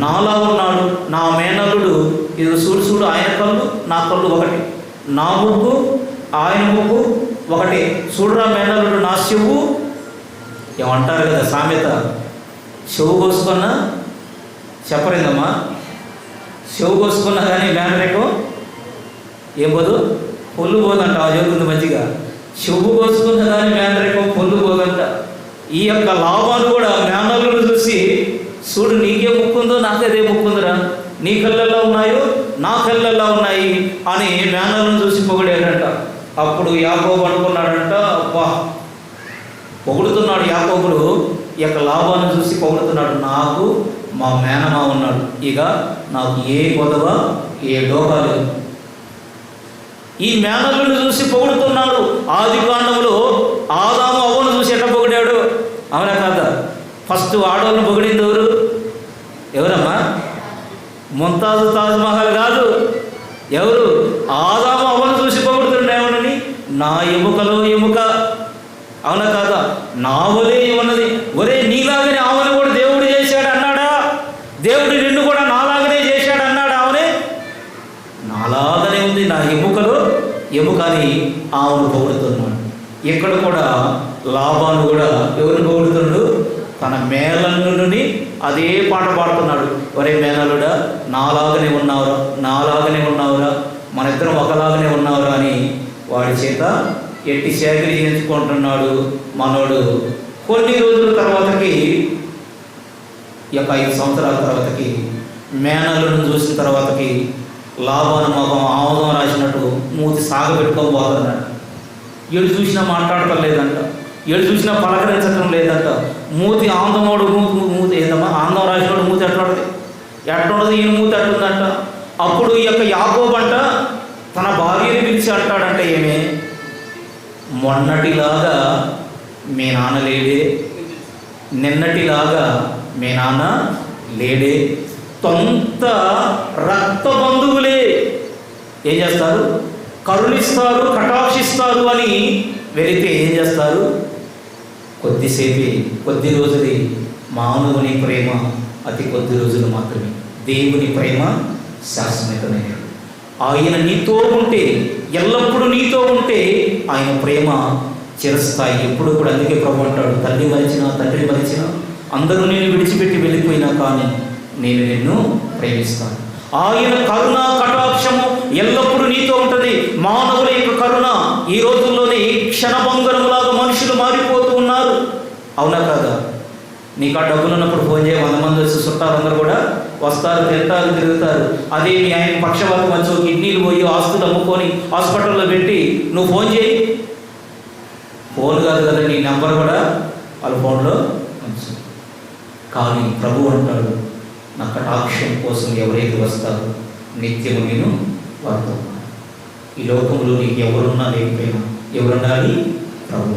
నాలా ఉన్నాడు, నా మేనల్లుడు ఇది చూడు చూడు, ఆయన కళ్ళు నా కళ్ళు ఒకటి, నా ముక్కు ఆయన ముక్కు ఒకటి, చూడరా మేనల్లుడు నా చెవు. ఏమంటారు కదా సామెత, చెవు కోసుకున్నా చెప్పరేందమ్మా, చెవు కోసుకున్నా కానీ మేనరేకం ఏం పోదు, పొల్లు పోదంట. ఆ జరుగుతుంది మంచిగా. చెవు కోసుకున్నా కానీ మేనరేకం పొల్లు పోదంట. ఈ యొక్క లాభాలు కూడా మేనల్లుడు చూసి, చూడు నీకే ముక్కుందో నాకదే ముక్కుందిరా, నీ కళ్ళల్లో ఉన్నాయో నా కళ్ళల్లో ఉన్నాయి అని మేనల్లును చూసి పొగిడాడంట. అప్పుడు యాకోబు అనుకున్నాడంట, అబ్బా పొగుడుతున్నాడు యాకోబుడు ఈ యొక్క లాభాన్ని చూసి పొగుడుతున్నాడు, నాకు మా మేనమా ఉన్నాడు, ఇక నాకు ఏ కొదవ ఏ డోకా లేదు. ఈ మేనల్లుని చూసి పొగుడుతున్నాడు. ఆది కాండంలో ఆదాము అవ్వను చూసి ఎట్లా పొగిడాడు? అవునా కాదా? ఫస్ట్ ఆడవాళ్ళని పొగిడింది ఎవరు? ఎవరమ్మా? ముంతాజు తాజ్మహల్ కాదు. ఎవరు? ఆదాము అవ్వను చూసి పొగుడుతుండే ఏమనని, నా ఎముకలో ఎముక, అవునా కాదా? నా వలే ఉన్నది. ఒరే నీలాగనే ఆమెను కూడా దేవుడు చేశాడు అన్నాడా? దేవుడు నిన్ను కూడా నాలాగనే చేశాడు అన్నాడు. ఆమెనే నాలాగనే ఉంది, నా ఎముకలో ఎముక అని ఆమెను పొగుడుతున్నాడు. ఇక్కడ కూడా లాబాను కూడా ఎవరిని పొగుడుతున్నాడు? తన మేనల్లుని అదే పాట పాడుతున్నాడు. ఒరే మేనల్లుడా, నాలాగనే ఉన్నావురా, నాలాగనే ఉన్నావురా, మన ఇద్దరం ఒకలాగనే ఉన్నావురా అని వాడి చేత ఎట్టి సేకరి చేయించుకుంటున్నాడు మనోడు. కొన్ని రోజుల తర్వాతకి, ఈ యొక్క 5 సంవత్సరాల తర్వాతకి మేనల్లుని చూసిన తర్వాతకి లాబాను మొహం ఆముదం రాసినట్టు మూతి సాగబెట్టుకొని పోతున్నాడు. ఏడు చూసినా మాట్లాడటం లేదంట, ఏడు చూసినా పలకరించడం లేదంట. మూతి ఆందమోడు మూతి ఏదమ్మా, ఆందం రాసినోడు మూతి ఎట్లుంటుంది, ఎట్లుండదు, ఈయన మూతి ఎట్లుందంట. అప్పుడు ఈ యొక్క యాకోబు అంట తన భార్యని పిలిచి అంటాడంట, ఏమే మొన్నటిలాగా మీ నాన్న లేడే, నిన్నటిలాగా మీ నాన్న లేడే. సొంత రక్త బంధువులే ఏం చేస్తారు? కరుణిస్తారు, కటాక్షిస్తారు అని వెళితే ఏం చేస్తారు? కొద్దిసేపే, కొద్ది రోజులే. మానవుని ప్రేమ అతి కొద్ది రోజులు మాత్రమే. దేవుని ప్రేమ శాశ్వతమైనది. ఆయన నీతో ఉంటే, ఎల్లప్పుడూ నీతో ఉంటే ఆయన ప్రేమ చిరస్థాయి, ఎప్పుడు కూడా. అందుకే ప్రభు అంటాడు, తల్లి మరిచినా తండ్రి మరిచినా అందరూ నేను విడిచిపెట్టి వెళ్ళిపోయినా కానీ నేను నిన్ను ప్రేమిస్తాను. ఆయన కరుణ కటాక్షము ఎల్లప్పుడూ నీతో ఉంటుంది. మానవుల యొక్క కరుణ ఈ రోజుల్లోనే క్షణభంగరములాగా మనుషులు మారిపోతూ ఉన్నారు. అవునా కాదా? నీకు ఆ డబ్బులు ఉన్నప్పుడు ఫోన్ చేయ, 100 మంది వచ్చి చుట్టాలందరూ కూడా వస్తారు, తింటారు, తిరుగుతారు. అదే మీ ఆయన పక్షవాతం వచ్చి కిడ్నీలు పోయి ఆస్తులు అమ్ముకొని హాస్పిటల్లో పెట్టి నువ్వు ఫోన్ చేయి. ఫోన్ కాదు కదా, నీ నెంబర్ కూడా వాళ్ళ ఫోన్లో ఉంచు. కానీ ప్రభు అంటాడు, నా కటాక్షం కోసం ఎవరైతే వస్తారో నిత్యము నేను వారితో. ఈ లోకంలో నీకు ఎవరున్నా లేకపోయినా ఎవరుండాలి? ప్రభు.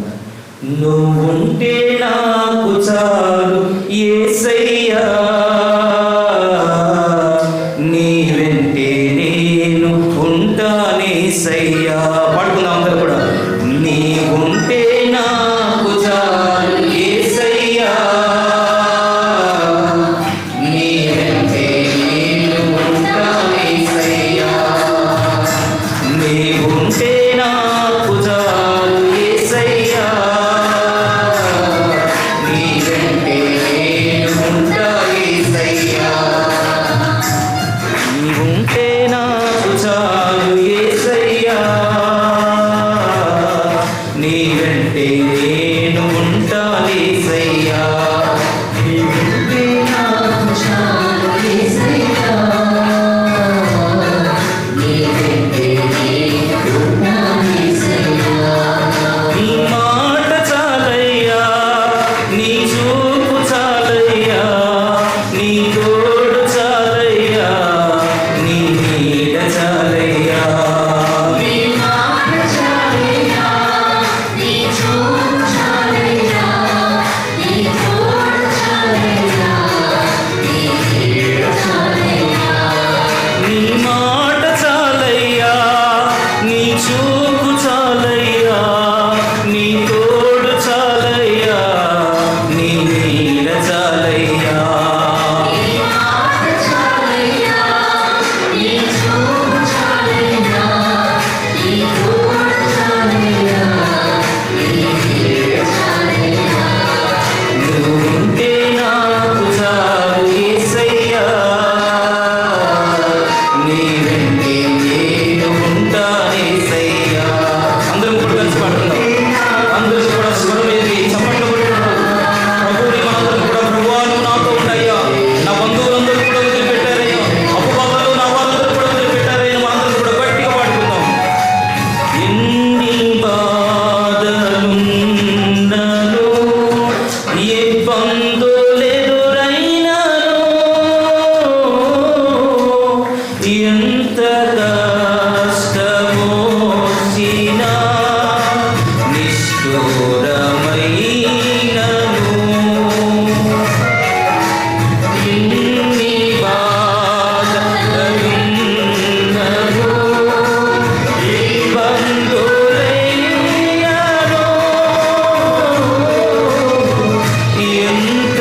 నువ్వుంటే నాకు చాలు యేసయ్యా, నీ వెంటే నేను ఉంటానేసయ్యా. పాడుకుందాం అందరూ కూడా. నీవుంటే నాకు చాలు యేసయ్యా, నీ వెంటే నేను ఉంటానేసయ్యా, నీవుంటే నాకు చాలు యేసయ్యా, నీ వెంటే నేను ఉంటానేసయ్యా, నీవుంటే నాకు చాలు యేసయ్యా, నీ వెంటే నేను ఉంటానేసయ్యా, నీ వెంటే నాకు చాలు యేసయ్యా, నీ వెంటే నేను ఉంటానేసయ్యా. నీ మాట చాలయ్యా, నీ చూపు చాలయ్యా, నీ తోడు చాలయ్యా, నీ నీడ చాలయ్యా. నీ మాట చాలయ్యా, నీ చూపు చాలయ్యా, నీ తోడు చాలయ్యా, నీ నీడ చాలయ్యా. నీ మాట చాలయ్యా, నీ చూపు చాలయ్యా, నీ తోడు చాలయ్యా, నీ నీడ చాలయ్యా. నీ మాట చాలయ్యా, నీ చూపు చాలయ్యా, నీ తోడు చాలయ్యా, నీ నీడ చాలయ్యా. నువ్వుంటే నాకు చాలు యేసయ్యా, నీ వెంటే నేను ఉంటానేసయ్యా. అందరం కూడా కలిసి పాడుకుందాం. అందరూ కూడా స్వరం ఎత్తి చప్పట్లు కొట్టుకుందాం. ప్రభువుని మనందరం కూడా, ప్రభువా నువ్వు నాతో ఉండయ్యా, నా బంధువులందరూ కూడా వదిలిపెట్టారయ్యా, అప్పుబాధలు నా వాళ్ళందరూ కూడా వదిలిపెట్టారయ్యా. మనందరం కూడా గట్టిగా పాడుకుందాం. ఎన్ని బాధలున్నను, ఇబ్బందులెదురైనను, ఎంత కష్టమొచ్చినా నిష్ఠురమైనను, ఎన్ని బాధలున్నను, ఇబ్బందులైనను, ఎంత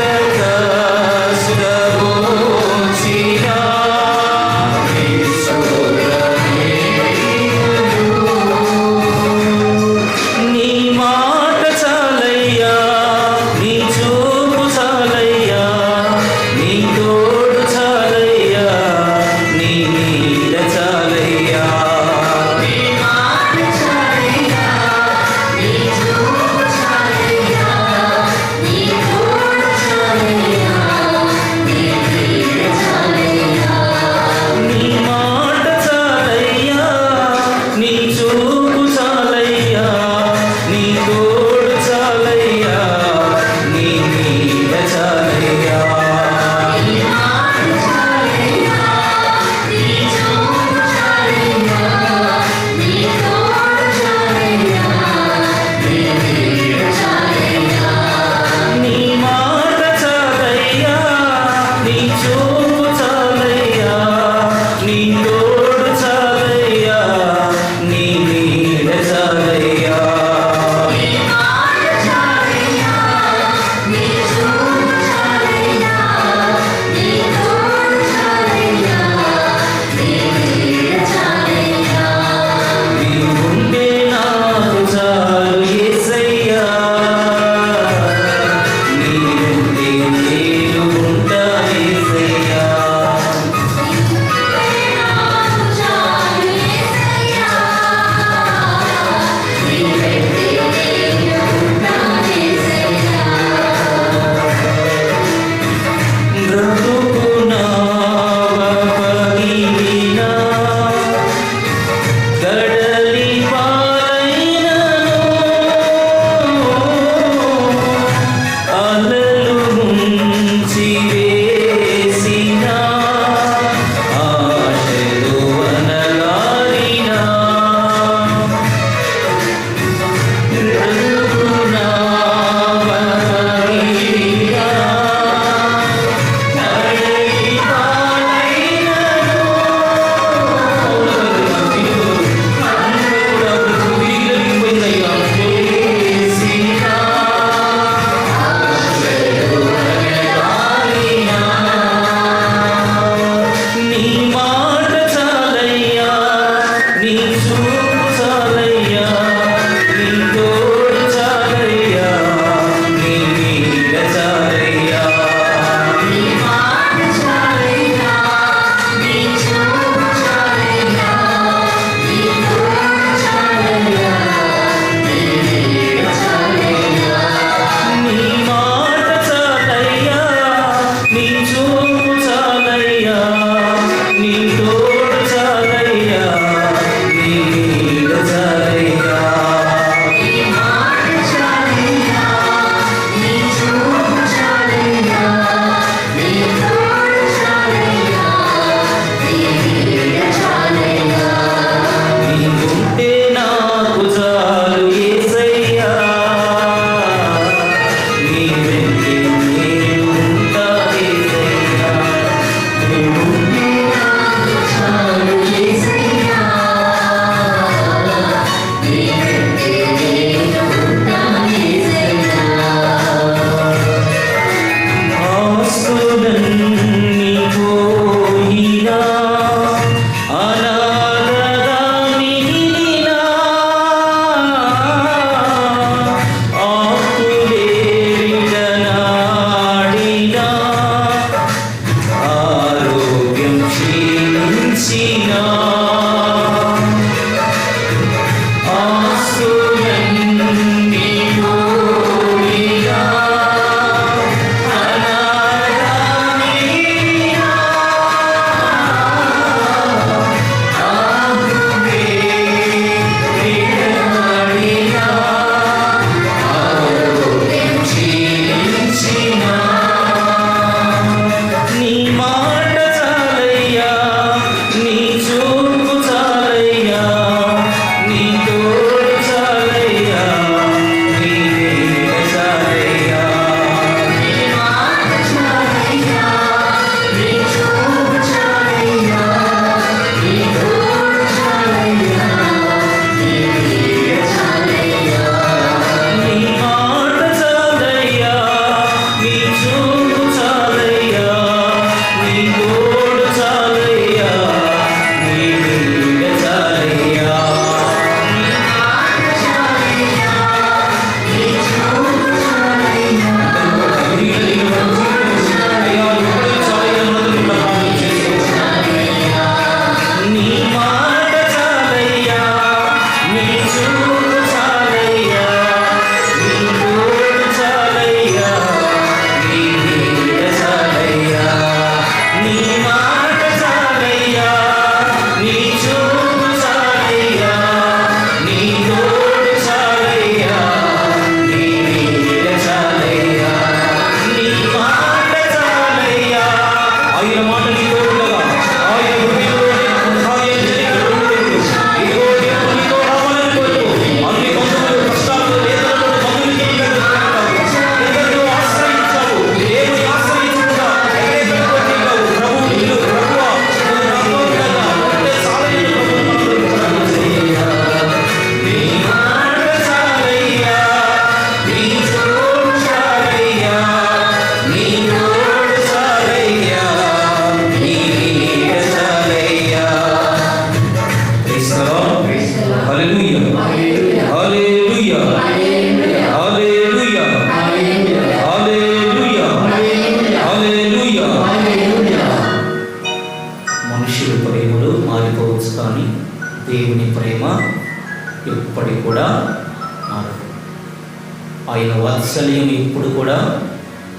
ఆయన వాత్సల్యం ఎప్పుడు కూడా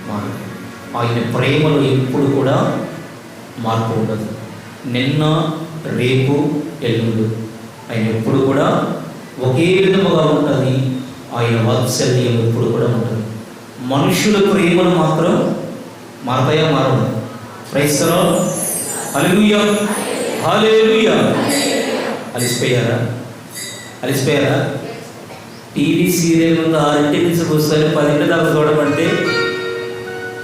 మారదు. ఆయన ప్రేమలో ఎప్పుడు కూడా మార్పు ఉండదు. నిన్న, రేపు, ఎల్లుండు ఆయన ఎప్పుడు కూడా ఒకే విధముగా ఉంటుంది. ఆయన వాత్సల్యం ఎప్పుడు కూడా ఉంటుంది. మనుషుల ప్రేమలు మాత్రం మారతాయా? మారదు. Praise the lord. హల్లెలూయా, హల్లెలూయా. అలిసిపోయారా? టీవీ సీరియల్ ముందు 6 నుంచి కూర్చొని 10 దాకా చూడమంటే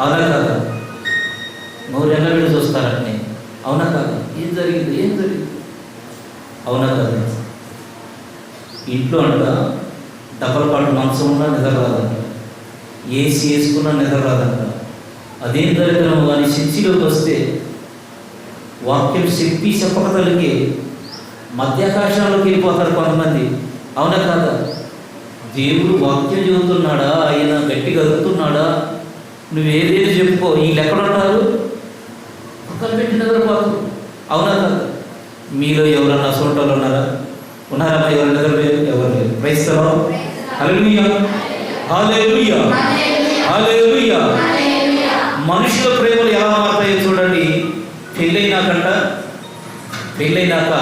అవునా కాదా? 100 ఏళ్ళ వీళ్ళు చూస్తారంటే అవునా కాదా? ఏం జరిగింది? అవునా కాదా? ఇంట్లో అంట డబల్ కాటు మంచం ఉన్నా నిద్ర రాదంట, ఏసీ వేసుకున్నా నిద్ర రాదంట. అదేం దరిద్రము కానీ చర్చిలోకి వస్తే వాక్యం చెప్పక తల్లికి మధ్యాకాశాల్లోకి వెళ్ళిపోతారు కొంతమంది. అవునా కాదా? దేవుడు వాక్యం చదువుతున్నాడా, ఆయన గట్టి కలుగుతున్నాడా, నువ్వేదేది చెప్పుకో. వీళ్ళు ఎక్కడుంటారు? పక్కన పెట్టి నిద్రపోతారు. అవునా కాదా? మీలో ఎవరన్నా సొంటలు ఉన్నారా? ఉన్నారమ్మా? ఎవరు నిద్రలేదు? ఎవరు లేదు. Praise the lord. హల్లెలూయా, హల్లెలూయా, హల్లెలూయా. మనుషుల ప్రేమలు ఎలా మారుతాయో చూడండి. పెళ్ళైనాక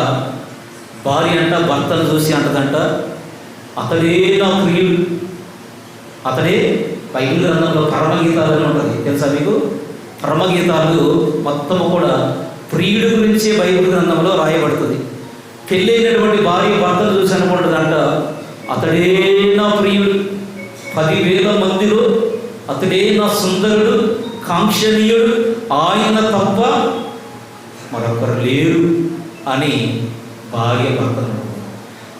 భార్య అంట భర్తను చూసి అంటదంట, అతడే నా ప్రియుడు. అతడే బైబిల్ గ్రంథంలో కర్మగీతాలు ఉంటుంది, తెలుసా మీకు? కర్మగీతాలు మొత్తము కూడా ప్రియుడు గురించే బైబిల్ గ్రంథంలో రాయబడుతుంది. పెళ్ళైనటువంటి భార్య భర్తను చూసి అనుకుంటుందంట, అతడే నా ప్రియుడు, 10,000 మందిలో అతడే నా సుందరుడు, కాంక్షణీయుడు, ఆయన తప్ప మరొకరు లేరు అని భార్య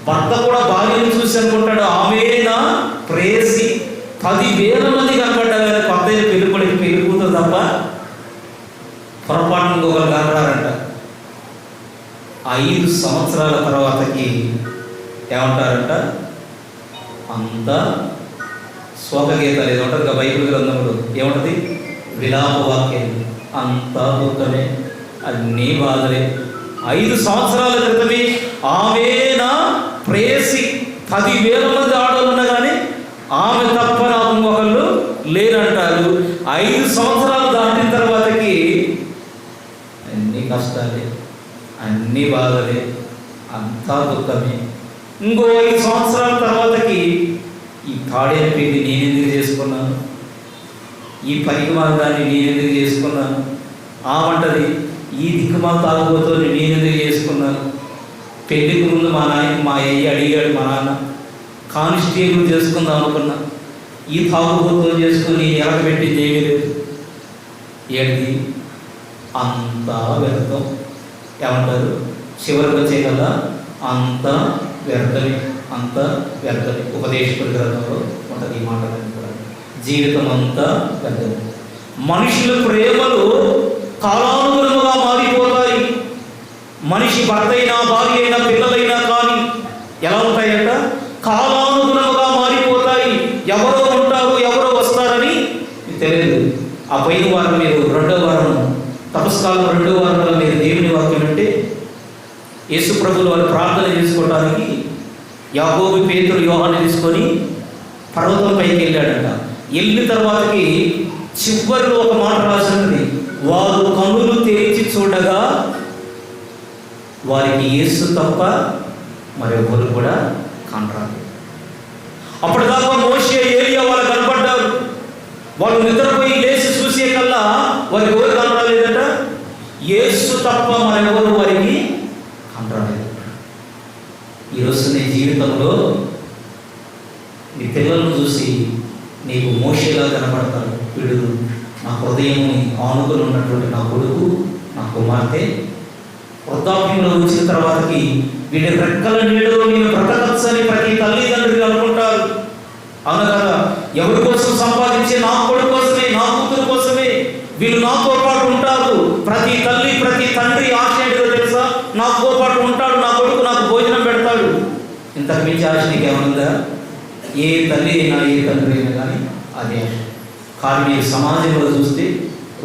భర్త కూడా భార్యను చూసి అనుకుంటాడు, ఆమె నా ప్రేయసి. 10,000 మంది కనపడ్డా కానీ కొత్త పెళ్లి కూతురు తప్ప పొరపాటును ఇంకొకరు కనపడారంట. 5 సంవత్సరాల తర్వాతకి ఏమంటారంట? అంతా శోకగీతాలు ఏదో ఉంటుంది కదా బైబిల్ గ్రంథంలో, ఏముంటుంది? విలాప వాక్యం. అంతా దుఃఖమే, అన్నీ బాధలే. 5 సంవత్సరాల క్రితమే ఆమె నా ప్రేయసి, 10,000 మంది ఆడవాళ్ళు ఉన్నా కానీ ఆమె తప్ప నాకు ఇంకొకళ్ళు లేరంటారు. 5 సంవత్సరాలు దాటిన తర్వాతకి అన్ని కష్టాలే, అన్ని బాధలే, అంతా దుఃఖమే. ఇంకో 5 సంవత్సరాల తర్వాతకి ఈ పాడైన పెళ్లి నేనెందుకు చేసుకున్నాను, ఈ పనికి మార్గాన్ని నేనెందుకు చేసుకున్నాను, ఆమంటది ఈ దిక్కుమాల తాగుబోతో నేనెందుకు చేసుకున్నాను. పెళ్లికి ముందు మా అయ్య అడిగాడు, మా నాన్న కానిస్టేబుల్ చేసుకుందాం అనుకున్నా, ఈ తాగుబోతో చేసుకుని ఎలకబెట్టింది ఏమీ లేదు. ఏంటి? అంతా వ్యర్థం. ఏమంటారు? చివరికి వచ్చే కదా అంతా వ్యర్థమే, అంతా వ్యర్థమే. ఉపదేశకుడి గ్రంథంలో ఉంటుంది ఈ మాటలన్నీ కూడా. జీవితం అంతా వ్యర్థమే. మనుషుల ప్రేమలు కాలానుగుణముగా మారిపోతాయి. మనిషి భర్త అయినా భార్య అయినా పిల్లలైనా కానీ ఎలా ఉంటాయంట? కాలానుగుణముగా మారిపోతాయి. ఎవరో ఉంటారు, ఎవరో వస్తారని తెలియదు. ఆ పైన వారం మీరు 2వ వారం తపస్కాలం 2వ వారంలో మీరు దేవుని వాక్యం అంటే యేసు ప్రభువులు వారు ప్రార్థన చేసుకోవడానికి యాకోబు, పేతురు, యోహాను తీసుకొని పర్వతం పైకి వెళ్ళాడంట. వెళ్ళిన తర్వాతకి చివరిలో ఒక మాట రాసినది, వారు కన్నులు తెరిచి చూడగా వారికి యేసు తప్ప మరొకరు కూడా కనరాదు. అప్పటిదాకా మోషే, ఏలియా వాళ్ళు కనపడ్డారు. వాళ్ళు నిద్రపోయి లేచి చూసే కల్లా వారికి ఎవరు కనరాలేదట? యేసు తప్ప మరొకరు వారికి కనరాలేదు. ఈరోజు నీ జీవితంలో నీ పిల్లలను చూసి నీకు మోషేలా కనపడతాడు. వీడు నా హృదయం ఆనుకుని ఉన్నటువంటి నా కొడుకు, నా కుమార్తె. వృద్ధాప్యంలో వచ్చిన తర్వాతకి వీడి రెక్కల నీడలో నేను బ్రతకచ్చని ప్రతి తల్లిదండ్రులు అనుకుంటారు. అవును కదా? ఎవరి కోసం సంపాదించే? నా కొడుకు కోసమే, నా కూతురు కోసమే వీళ్ళు నాతో పాటు ఉంటారు. ప్రతి తల్లి, ప్రతి తండ్రి ఆశ ఏంటిదో తెలుసా? నాతో పాటు ఉంటాడు, నా కొడుకు నాకు భోజనం పెడతాడు. ఇంతకు మించి ఆశ నీకేమనుందా? ఏ తల్లి అయినా, ఏ తండ్రి అయినా కానీ అదే ఆశ. కానీ సమాజంలో చూస్తే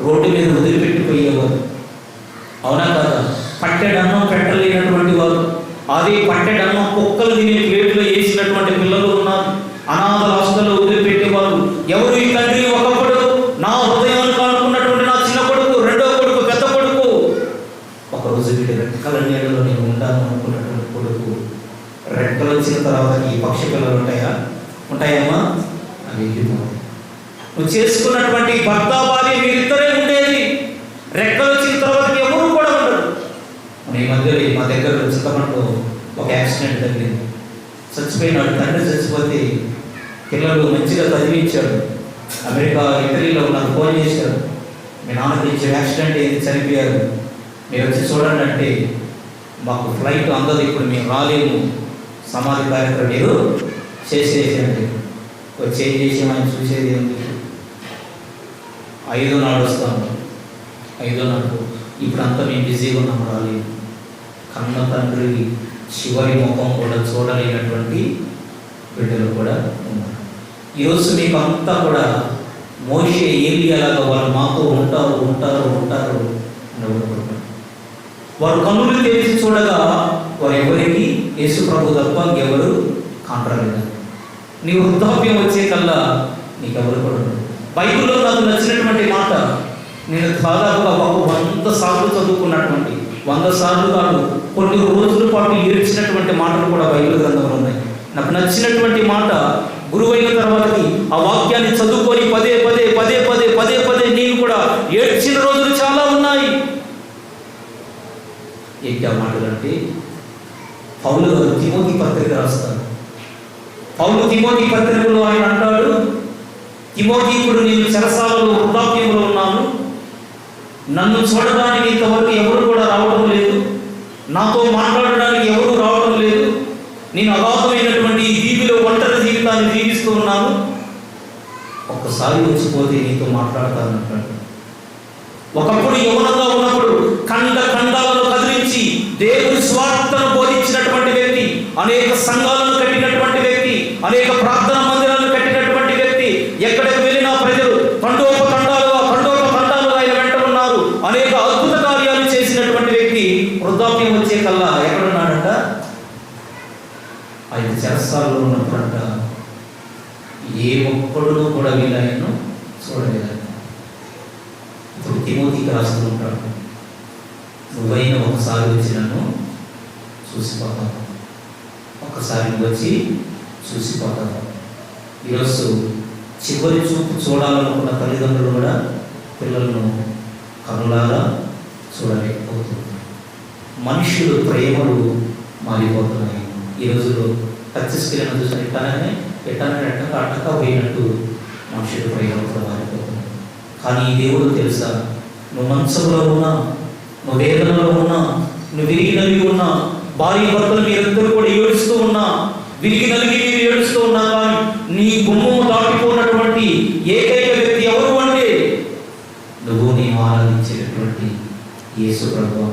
రోడ్డు మీద వదిలిపెట్టిపోయేవారు. అవునా కదా? పట్టెడన్నం పెట్టలేనటువంటి వారు, అదే పట్టెడన్నం కుక్కలు తినే ప్లేట్లో వేసినటువంటి పిల్లలు ఉన్నారు. అనాథల హాస్టల్లో వదిలిపెట్టేవారు. ఎవరు ఈ తండ్రి? ఒకప్పుడు నా హృదయాన్ని కానుకున్నటువంటి నా చిన్న కొడుకు, రెండో కొడుకు, పెద్ద కొడుకు. ఒకరోజు వీడి రెక్కల నీళ్ళలో నేను ఉండాలని అనుకున్నటువంటి కొడుకు రెక్కలు వచ్చిన తర్వాత ఈ పక్షి పిల్లలు ఉంటాయమ్మా? అవి వెళ్ళిపోతాయి. నువ్వు చేసుకున్నటువంటి భర్త భార్య మీరిద్దరే ఉండేది. రెక్కలు వచ్చిన తర్వాత ఎవరు కూడా ఉండరు. ఈ మధ్యలో మా దగ్గర చింతపండు ఒక యాక్సిడెంట్ జరిగింది. చచ్చిపోయినాడు తండ్రి. చచ్చిపోతే పిల్లలు మంచిగా చదివించాడు. అమెరికా, ఇటలీలో నాకు ఫోన్ చేశారు, మీ నాన్న గురించి యాక్సిడెంట్ అయింది, చనిపోయారు, మీరు వచ్చి చూడండి అంటే, మాకు ఫ్లైట్ అందదు, ఇప్పుడు మేము రాలేము, సమాధి కార్యక్రమం మీరు చేసేసేయండి. చేసి మనం చూసేది ఏంటి? 5వ నాడు వస్తాము. 5వ నాడు ఇప్పుడు అంతా మేము బిజీగా ఉన్నాం, రాలేదు. కన్న తండ్రి చివరి ముఖం కూడా చూడలేనటువంటి బిడ్డలు కూడా ఉన్నారు. ఈరోజు మీకు అంతా కూడా మోషే, ఏలియాలాగా వాళ్ళు మాతో ఉంటారు ఉంటారు ఉంటారు వారు కన్నులు తెరిచి చూడగా వారు ఎవరికి యేసు ప్రభు తప్ప ఇంకెవరు కాంట్రాలేదు. నీ వృద్ధాప్యం వచ్చే కల్లా నీకెవరు కూడా ఉండదు. బైబిల్లో నాకు నచ్చినటువంటి మాట, నేను దాదాపుగా 100 సార్లు చదువుకున్నటువంటి, 100 సార్లు కాదు, కొన్ని రోజుల పాటు ఏడ్చినటువంటి మాటలు కూడా బైబిల్ గ్రంథంలో ఉన్నాయి. నాకు నచ్చినటువంటి మాట, గురువైన తర్వాతకి ఆ వాక్యాన్ని చదువుకొని పదే పదే పదే పదే పదే పదే నేను కూడా ఏడ్చిన రోజులు చాలా ఉన్నాయి. ఏంటి ఆ మాటలు అంటే, పౌలు గారు తిమోతి పత్రిక రాస్తారు. పౌలు తిమోతి పత్రికలో ఆయన అంటాడు, తిమోతి, ఇప్పుడు నేను చెరసాలలో వృద్ధాప్యంలో ఉన్నాను, నన్ను చూడడానికి ఇంతవరకు ఎవరు కూడా రావడం లేదు, నాతో మాట్లాడడానికి ఎవరు రావడం లేదు, నేను అగాధమైనటువంటి ఈ దీవిలో ఒంటరి జీవితాన్ని జీవిస్తూ ఉన్నాను, ఒక్కసారి వచ్చిపోతే నీతో మాట్లాడతానంటాడు. ఒకప్పుడు యవ్వనంగా ఉన్నప్పుడు ఖండాలను కదిలించి దేవుని స్వార్థను బోధించినటువంటి వ్యక్తి, అనేక సంఘాలను కట్టినటువంటి వ్యక్తి, అనేక ప్రార్థనా మందిరాలను కట్టినటువంటి వ్యక్తి, ఎక్కడికి వెళ్ళినా ప్రజలు తండోపతండాలుగా ఆయన వెంట ఉన్నారు. అనేక అద్భుత కార్యాలు చేసినటువంటి వ్యక్తి వృద్ధాప్యం వచ్చే కల్లా ఎక్కడున్నాడంట? ఆయన చెరసాలలో ఉన్నప్పుడంట ఏ ఒక్కడును కూడా వీళ్ళను చూడలేదంట. ఇప్పుడు తిమోతికి రాస్తూ ఉంటాడు, నువ్వైనా ఒకసారి వచ్చి నన్ను చూసిపోతావు, ఒక్కసారి నువ్వు వచ్చి చూసిపోతావు. ఈరోజు చివరి చూపు చూడాలనుకున్న తల్లిదండ్రులు కూడా పిల్లలను కనులాగా చూడలేకపోతున్నారు. మనుషులు ప్రేమలు మారిపోతున్నాయి. ఈ రోజుల్లో టచ్ స్క్రీన్ చూసిన ఎట్టానే అట్టక పోయినట్టు మనుషులు ప్రేమలు కూడా మారిపోతున్నాయి. కానీ ఈ దేవుడు తెలుసా, నువ్వు మంచంలో ఉన్నా, నువ్వు వేదనలో ఉన్నా, నువ్వు విరిగి నలిగి ఉన్నా, భార్య భర్తలు మీరందరూ కూడా ఏడుస్తూ ఉన్నా, విరిగి నలిగి మీరు ఏడుస్తూ ఉన్నా, కానీ నీ గుమ్మము దాటిపోయినటువంటి ఏకైక వ్యక్తి ఎవరు అంటే నువ్వు నేను ఆరాధించేటటువంటి యేసు ప్రభువు.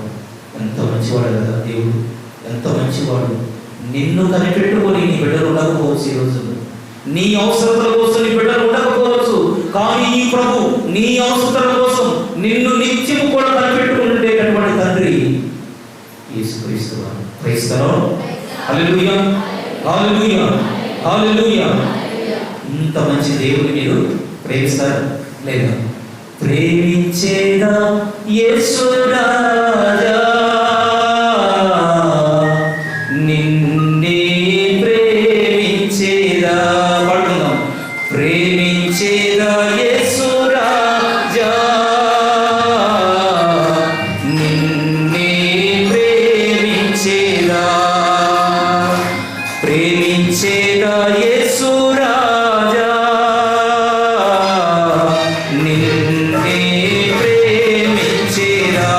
ఎంత మంచివాడు కదా దేవుడు, ఎంత మంచివాడు. నిన్ను కనిపెట్టుకొని నీ బిడ్డలు ఉండకపోవచ్చు, ఈ రోజు నీ అవసరతల కోసం నీ బిడ్డలు ఉండకపోవచ్చు, కానీ ఈ ప్రభు నీ అవసరతల కోసం నిన్ను నిత్యము కూడా కనిపెట్టుకుంటేటటువంటి తండ్రి యేసుక్రీస్తు వారు. Praise the lord. హల్లెలూయా, హల్లెలూయా, హల్లెలూయా. ఇంత మంచి దేవుని మీరు ప్రేమిస్తారు లేదా? ప్రేమించేదా యేసు రాజా, నిన్నే ప్రేమించేదా. పడుకుందాం. ప్రేమించేదా యేసు రాజా, నిన్నే ప్రేమించేదా. ప్రేమించేదా యేసు రాజా, నిన్నే ప్రేమించేదా.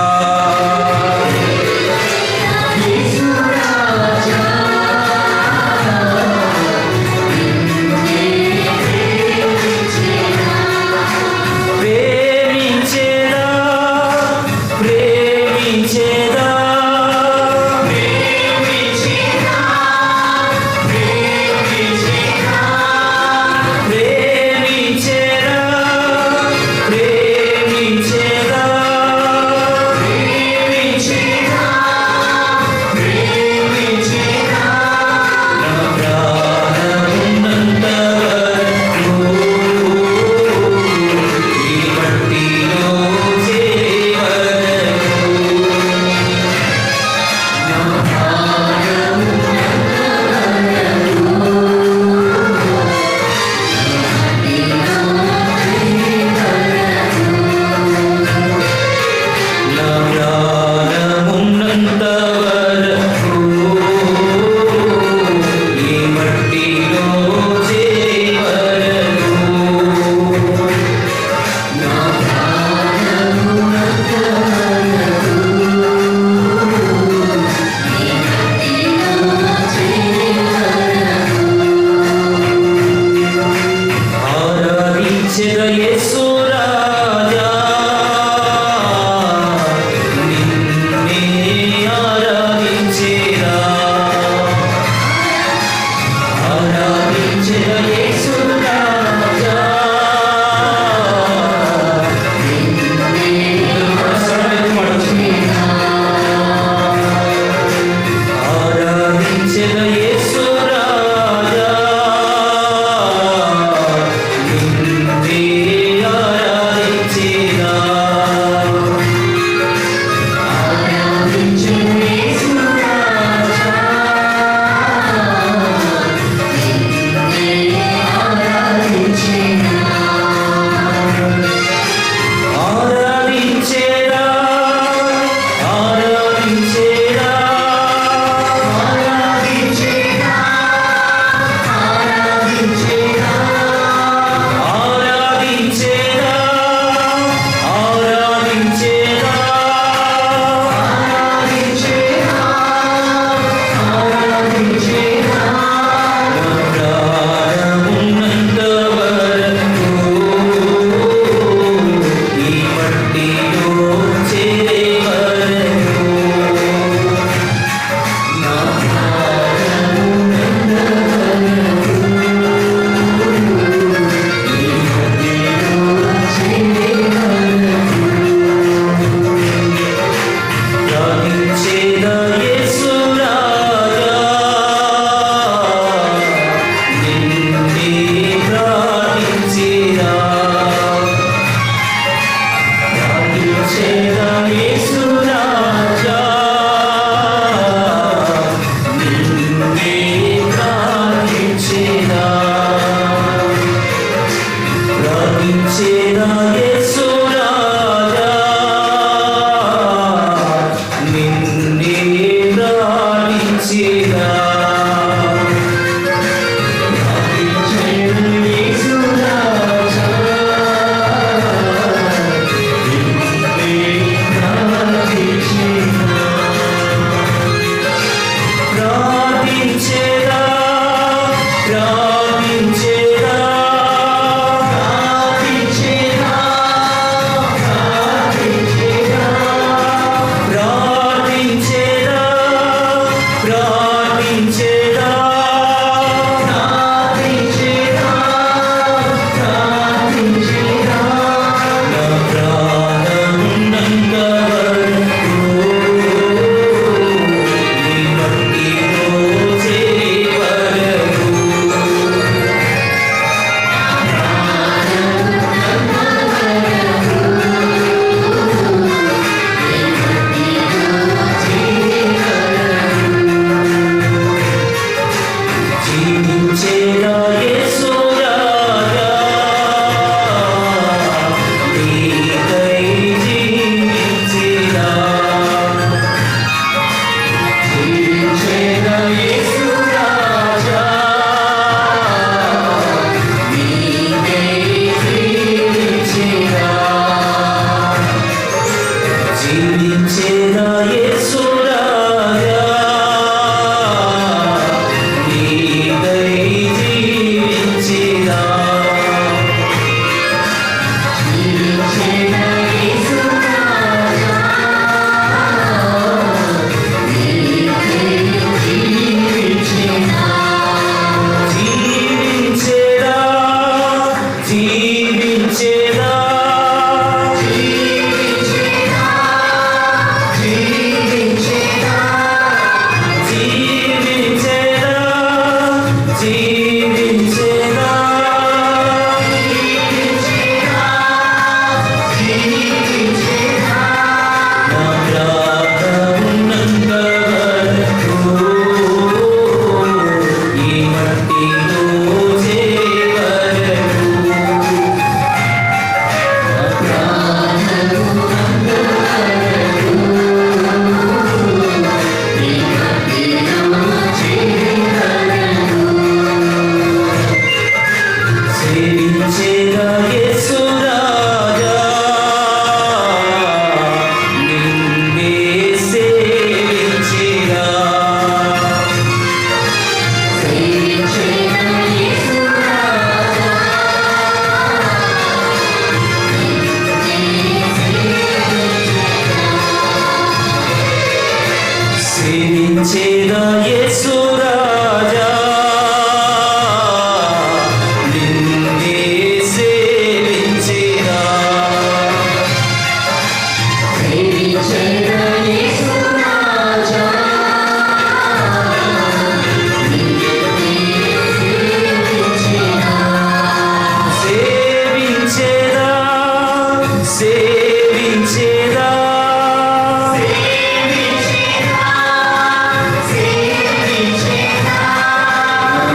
సేవించేదా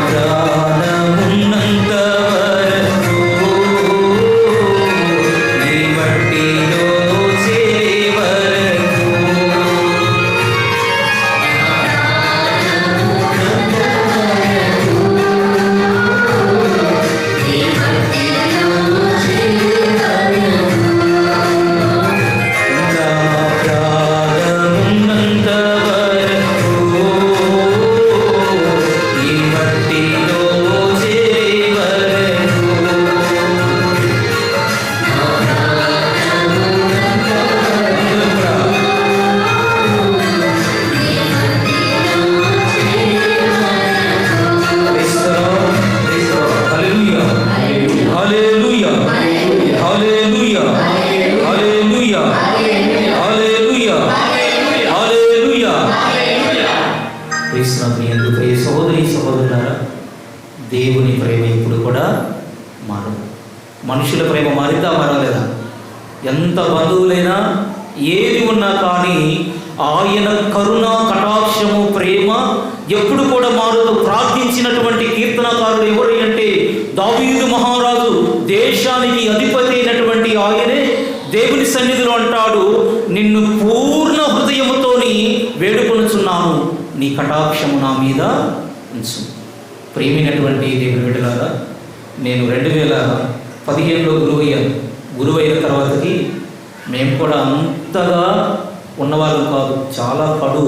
ప్రాణమున్నంత వరకు నీ మట్టిలో చేరే వరకు ప్రాణమున్నంత వరకు ఈ మట్టిలో చేరే వరకు హల్లెలూయా హల్లెలూయా హల్లెలూయా హల్లెలూయా హల్లెలూయా క్రీస్తుని ఎందుకు ఏ సహోదరి సహోదరులారా, దేవుని ప్రేమ ఇప్పుడు కూడా మారదు. మనుషుల ప్రేమ మారిందా మారలేదా? ఎంత బంధువులైనా ఏది ఉన్నా కానీ ఆయన కరుణ కటాక్షము ప్రేమ ఎప్పుడు కూడా మారదు. ప్రార్థించినటువంటి కీర్తనకారుడు ఎవరు అంటే దావీదు మహారాజు, దేశానికి అధిపతి అయినటువంటి ఆయనే దేవుని సన్నిధిలో అంటాడు, నిన్ను పూర్ణ హృదయముతోని వేడుకొనుచున్నాను, నీ కటాక్షము నా మీద ఉంచు. ప్రేమైనటువంటి దేవుని బిడ్డలారా, నేను 2015లో గురువైన తర్వాతకి మేము కూడా అంతగా ఉన్నవాళ్ళం కాదు. చాలా కడు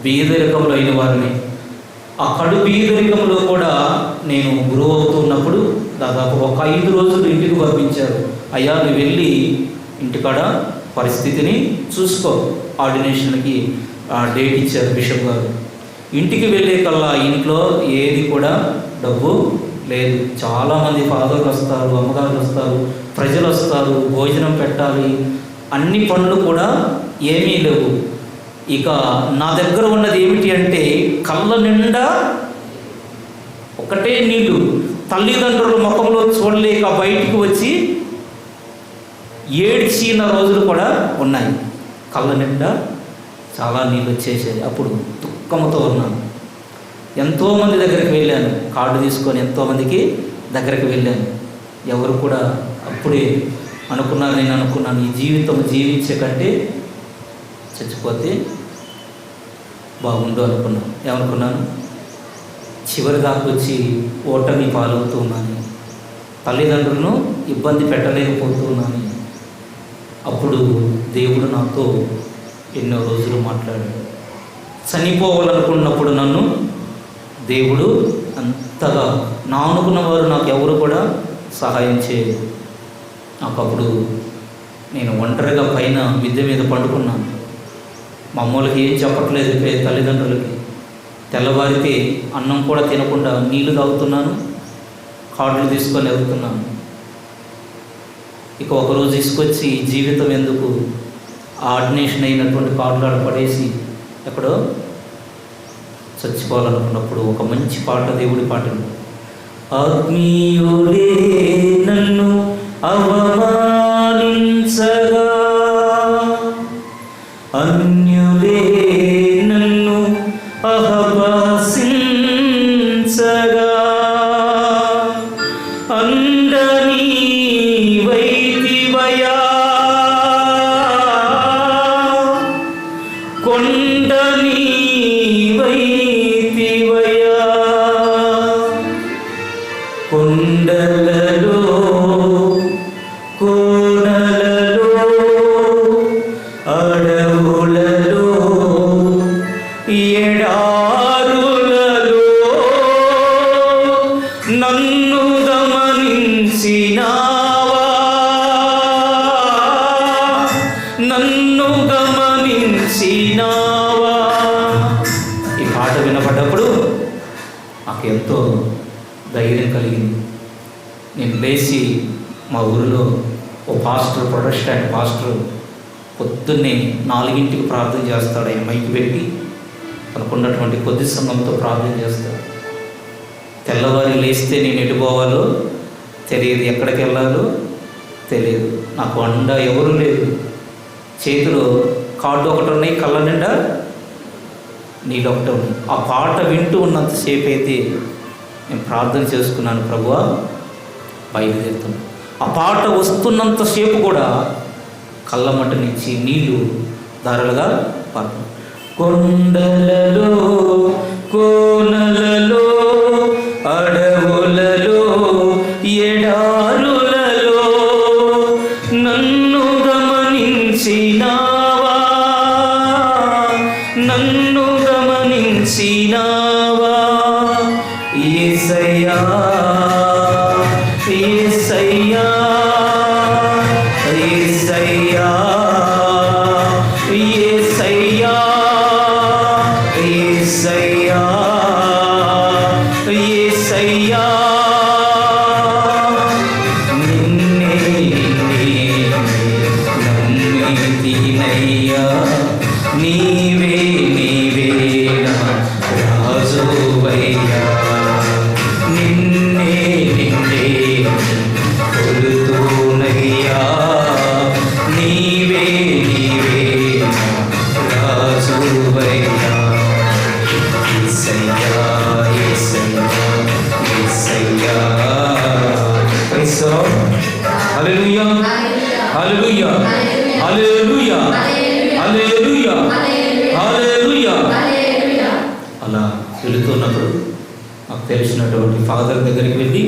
బీదరికంలో అయిన వారిని. ఆ కడు బీదరికంలో కూడా నేను గురువు అవుతున్నప్పుడు దాదాపు ఒక 5 రోజులు ఇంటికి పంపించారు. అయ్యా నువ్వు వెళ్ళి ఇంటికాడ పరిస్థితిని చూసుకో, ఆర్డినేషన్కి డేట్ ఇచ్చారు బిషప్ గారు. ఇంటికి వెళ్ళే కల్లా ఇంట్లో ఏది కూడా డబ్బు లేదు. చాలామంది ఫాదర్లు వస్తారు, అమ్మగారులు వస్తారు, ప్రజలు వస్తారు, భోజనం పెట్టాలి, అన్ని పనులు కూడా ఏమీ లేవు. ఇక నా దగ్గర ఉన్నది ఏమిటి అంటే కళ్ళ నిండా ఒకటే నీళ్ళు. తల్లిదండ్రుల ముఖంలో చూడలేక బయటికి వచ్చి ఏడ్చిన రోజులు కూడా ఉన్నాయి. కళ్ళ నిండా చాలా నీళ్ళు వచ్చేసేది. అప్పుడు దుఃఖంతో ఉన్నాను. ఎంతోమంది దగ్గరికి వెళ్ళాను, కార్డు తీసుకొని ఎంతోమందికి దగ్గరికి వెళ్ళాను. ఎవరు కూడా అప్పుడే అనుకున్నాను, నేను అనుకున్నాను ఈ జీవితం జీవించే కంటే చచ్చిపోతే బాగుండు అనుకున్నాను. ఏమనుకున్నాను, చివరి దాకా వచ్చి ఓటమి పాలవుతున్నాను, తల్లిదండ్రులను ఇబ్బంది పెట్టలేకపోతున్నాను. అప్పుడు దేవుడు నాతో ఎన్నో రోజులు మాట్లాడాడు. చనిపోవాలనుకున్నప్పుడు నన్ను దేవుడు అంతగా, నా అనుకున్న వారు నాకు ఎవరు కూడా సహాయం చేయరు. నాకు అప్పుడు నేను ఒంటరిగా పైన మిద్దె మీద పండుకున్నాను. మా అమ్మోళ్ళకి ఏం చెప్పట్లేదు, తల్లిదండ్రులకి. తెల్లవారితే అన్నం కూడా తినకుండా నీళ్లు తాగుతున్నాను, కార్డులు తీసుకొని వెళ్తున్నాను. ఇక ఒకరోజు తీసుకొచ్చి జీవితం ఎందుకు, ఆర్డినేషన్ అయినటువంటి కార్డులు ఆడ పడేసి ఎక్కడో చచ్చిపోవాలనుకున్నప్పుడు ఒక మంచి పాట, దేవుడి పాటలు. ఆత్మీయుడే నన్ను అవమానించగా, అన్యులే నన్ను అపహసించగా, అండని వైతివయా, కొండని వైతివయా, కొండలలో కోనలలో అడవులలో ఎడారులలో నన్ను గమనించినావా, నన్ను గమనించినావా. ఈ పాట వినపడ్డప్పుడు నాకు ఎంతో ధైర్యం కలిగింది. నేను లేచి మా ఊరిలో ఓ పాస్టర్, ప్రొటెస్టెంట్ పాస్టర్, పొద్దున్నే 4ంటికి ప్రార్థన చేస్తాడు. ఆయన మైకి పెట్టి తనకున్నటువంటి కొద్ది సంఘంతో ప్రార్థన చేస్తాడు. తెల్లవారి లేస్తే నేను ఎటు పోవాలో తెలియదు, ఎక్కడికి వెళ్ళాలో తెలియదు. నాకు అండ ఎవరు లేదు, చేతిలో కార్డు ఒకటి ఉన్నాయి, కళ్ళ నిండా నీళ్ళు ఒకటి ఉన్నాయి. ఆ పాట వింటూ ఉన్నంతసేపు అయితే నేను ప్రార్థన చేసుకున్నాను, ప్రభువా బయలుదేరుతున్నాను. ఆ పాట వస్తున్నంతసేపు కూడా కళ్ళమట నుంచి నీళ్లు ధారలుగా పాడుతున్నాను. కొండలలో కోనలలో అడవులలో ఎడారులలో నన్ను గమనించినావా, నన్ను గమనించినావా యేసయ్యా, యేసయ్యా, యేసయ్యా, యేసయ్యా, యేసయ్యా, యేసయ్యా, నిన్నే నమ్మితినయ్యా, నీవే నీవే నా రాజువయ్యా, నిన్నే నిన్నే కొలుతునయ్యా, నీవే నీవే నా రాజువయ్యా, యేసయ్యా, యేసయ్యా, యేసయ్యా. Praise the lord. హల్లెలూయా, హల్లెలూయా, హల్లెలూయా, హల్లెలూయా, హల్లెలూయా. అలా వెళుతున్నప్పుడు నాకు తెలిసినటువంటి ఫాదర్ దగ్గరికి వెళ్ళి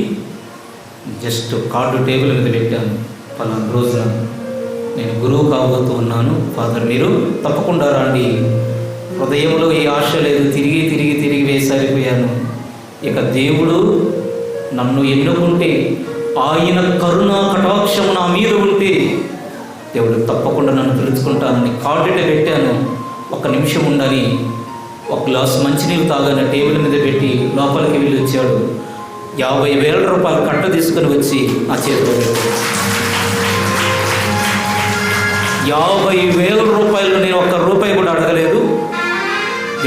జస్ట్ కార్డు టేబుల్ మీద పెట్టాను. పలానా రోజున నేను గురువు కాబోతూ ఉన్నాను ఫాదర్, మీరు తప్పకుండా రండి. హృదయంలో ఏ ఆశ లేదు, తిరిగి తిరిగి తిరిగి వేసారిపోయాను. ఇక దేవుడు నన్ను ఎన్నుకుంటే, ఆయన కరుణా కటాక్షము నా మీద ఉంటే దేవుడు తప్పకుండా నన్ను పిలుచుకుంటానని కార్డుట పెట్టాను. ఒక నిమిషం ఉండని ఒక గ్లాస్ మంచినీళ్ళు తాగాను, టేబుల్ మీద పెట్టి లోపలికి వెళ్ళి వచ్చాడు. 50,000 రూపాయలు కట్ట తీసుకుని వచ్చి నా చేతిలో పెట్టాడు. 50,000 రూపాయలు నేను ఒక్క రూపాయి కూడా అడగలేదు.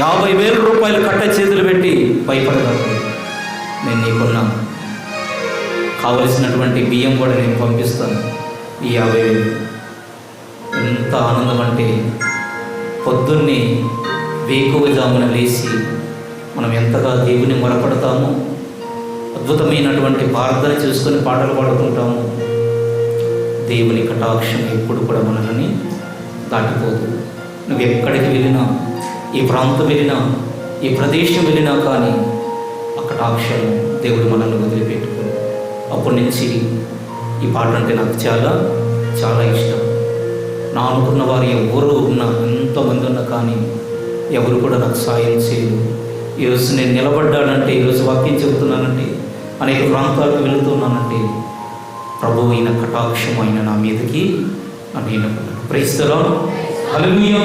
50,000 రూపాయలు కట్ట చేతులు పెట్టి భయపడగలను, నేను నీకున్నాను, కావలసినటువంటి బియ్యం కూడా నేను పంపిస్తాను. ఈ 50,000 ఎంత ఆనందం అంటే, పొద్దున్నే వేకువజామున లేచి మనం ఎంతగా దేవుని మొరపడతామో, అద్భుతమైనటువంటి ప్రార్థన చేసుకొని పాటలు పాడుకుంటాము. దేవుని కటాక్షం ఎప్పుడు కూడా మనల్ని దాటిపోదు. నువ్వు ఎక్కడికి వెళ్ళినా, ఈ ప్రాంతం వెళ్ళినా, ఈ ప్రదేశం వెళ్ళినా కానీ ఆ కటాక్షం దేవుడు మనల్ని వదిలిపెట్టుకో. అప్పటి నుంచి ఈ పాట అంటే నాకు చాలా చాలా ఇష్టం. నా అనుకున్న వారు ఎవరు ఉన్నా, ఎంతోమంది ఉన్నా కానీ ఎవరు కూడా నాకు సాయం చేయరు. ఈరోజు నేను నిలబడ్డానంటే, ఈరోజు వాక్యం చెబుతున్నానంటే, అనేక ప్రాంతాలకు వెళుతున్నానంటే ప్రభు అయిన కటాక్షం అయిన నా మీదకి నన్ను ఎన్నుకున్నాడు. Praise the lord. హల్లెలూయా,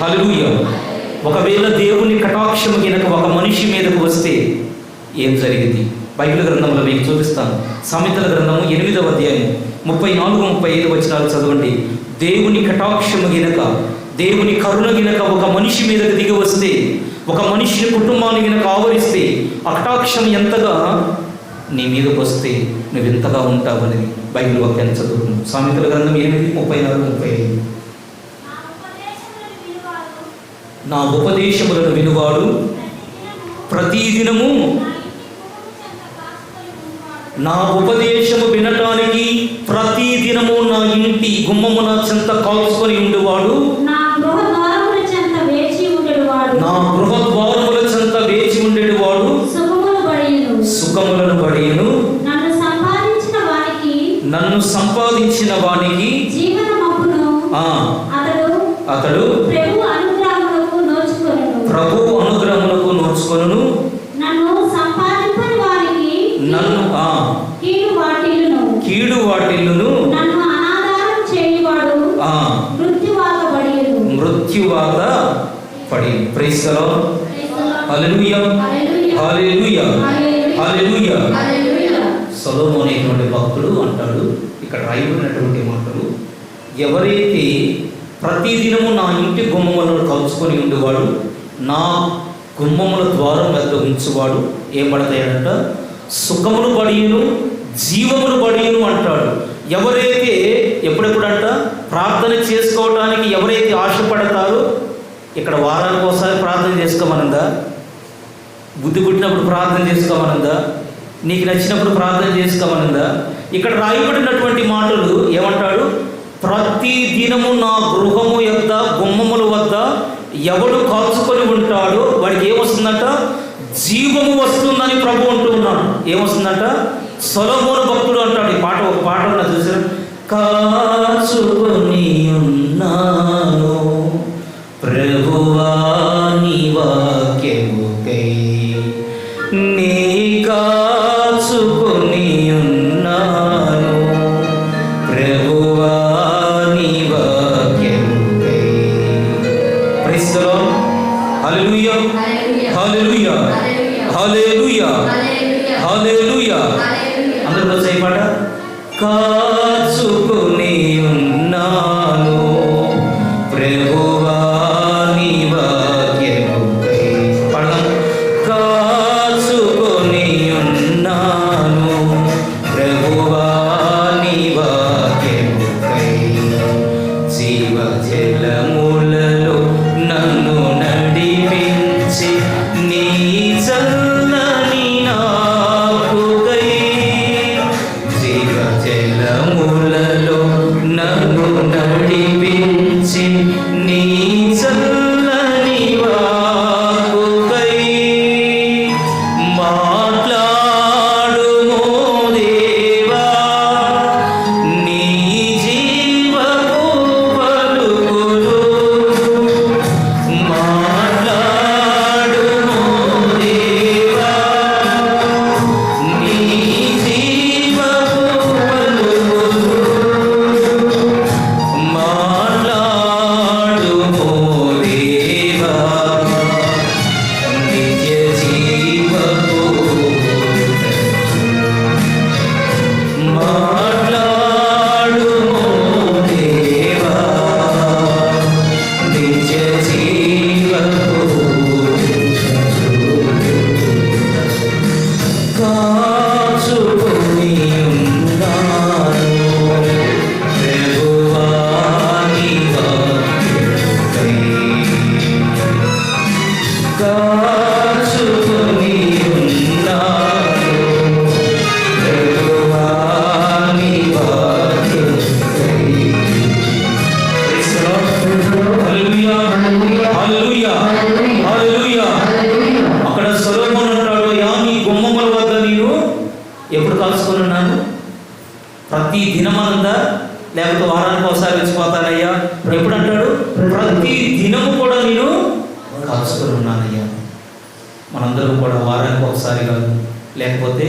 హల్లెలూయా. ఒకవేళ దేవుని కటాక్షం కనుక ఒక మనిషి మీదకు వస్తే ఏం జరిగింది? బైబిల్ గ్రంథంలో మీకు చూపిస్తాను. సామెతల గ్రంథము 8వ అధ్యాయం 34-35 వచనాలు చదవండి. దేవుని కటాక్షము గినక, దేవుని కరుణ గినక ఒక మనిషి మీదకు దిగి వస్తే, ఒక మనిషిని కుటుంబాన్ని గినక ఆవరిస్తే, ఆ కటాక్షం ఎంతగా నీ మీదకు వస్తే నువ్వు ఎంతగా ఉంటావని బైబిల్ వాక్యాన్ని చదువుతున్నాం. సామెతల గ్రంథం 8:34-35. నా ఉపదేశములను వినువాడు ప్రతిదినము, నా ఉపదేశము వినటానికి ప్రతిదినము నా ఇంటి గుమ్మమున చెంత కాల్చుకొని ఉండేవాడు, నా గృహ ద్వారముల చెంత వేచి ఉండేవాడు సుఖములను పడియను, నన్ను సంపాదించిన వానికి అతడు ప్రభు అనుగ్రహమునకు నోచుకొనును, నన్ను కీడు వాటిల్లును, మృత్యువాత పడి. Praise the lord. హల్లెలూయా, హల్లెలూయా, హల్లెలూయా. సొలొమోను అనేటువంటి భక్తుడు అంటాడు, ఇక్కడ రాయబడినటువంటి మాటలు, ఎవరైతే ప్రతిదినము నా ఇంటి గుమ్మములను కలుసుకొని ఉండేవాడు, నా గుమ్మముల ద్వారం వద్ద ఉంచువాడు ఏం పడతాయంట? సుఖములు పడియును, జీవములు పడియును అంటాడు. ఎవరైతే ఎప్పుడెప్పుడంట ప్రార్థన చేసుకోవడానికి ఎవరైతే ఆశపడతారో, ఇక్కడ వారానికి ఒకసారి ప్రార్థన చేసుకోమనుందా? బుద్ధి పుట్టినప్పుడు ప్రార్థన చేసుకోమనుందా? నీకు నచ్చినప్పుడు ప్రార్థన చేసుకోమనుందా? ఇక్కడ రాయబడినటువంటి మాటలు ఏమంటాడు? ప్రతి దినము నా గృహము యొక్క గుమ్మముల వద్ద ఎవడు కాచుకొని ఉంటాడో వాడికి ఏమొస్తుందంట? జీవము వస్తుందని ప్రభు అంటూ ఉన్నాడు. ఏమొస్తుందంట? సొలొమోను భక్తుడు అంటాడు. ఈ పాట, ఒక పాట ఉన్నా చూసారు, కాచుకొని ఉన్నాను ప్రభువా నీ వాక్యముకై, నీ కాచుకొని ఉన్నాను ప్రభువా నీ వాక్యముకై. Praise the lord. హల్లెలూయా, హల్లెలూయా, హల్లెలూయా, హల్లెలూయా. అందరూ వచ్చే పాట, కాచుకొని ఉన్నాను ప్రభువా నీ వాక్యముకై. పాడదాం. కాచుకొని ఉన్నాను ప్రభువా నీ వాక్యముకై, జీవజలములలో నన్ను నడిపించి నీ చల్లని నాకుకై, జీవజలములలో నన్ను నడిపించి నీ చల్లని వాక్కుకై, మాట్లాడుమో దేవా నీ జీవపు పలుకులు, మాట్లాడుమో దేవా నీ జీవపు పలుకులు, మాట్లాడుమో దేవా నిత్య జీవపు, మాట్లాడుమో దేవా నిత్య జీవపు, కాచుకొని ఉన్నాను ప్రభువా నీ వాక్యముకై, కాచుకొని ఉన్నాను ప్రభువా నీ వాక్యముకై. Praise the lord. Hallelujah, hallelujah, hallelujah. అక్కడ సొలొమోను అంటాడు, యా నీ గుమ్మముల వద్ద నేను ఎప్పుడు కాల్చుకొని ఉన్నాను? ప్రతి దినమనందా, లేకపోతే వారానికి ఒకసారి వచ్చిపోతానయ్యా? ఎప్పుడు అంటాడు? ప్రతి దినము కూడా నేను కాల్చుకొని ఉన్నానయ్యా. మనందరం కూడా వారానికి ఒకసారి కాదు, లేకపోతే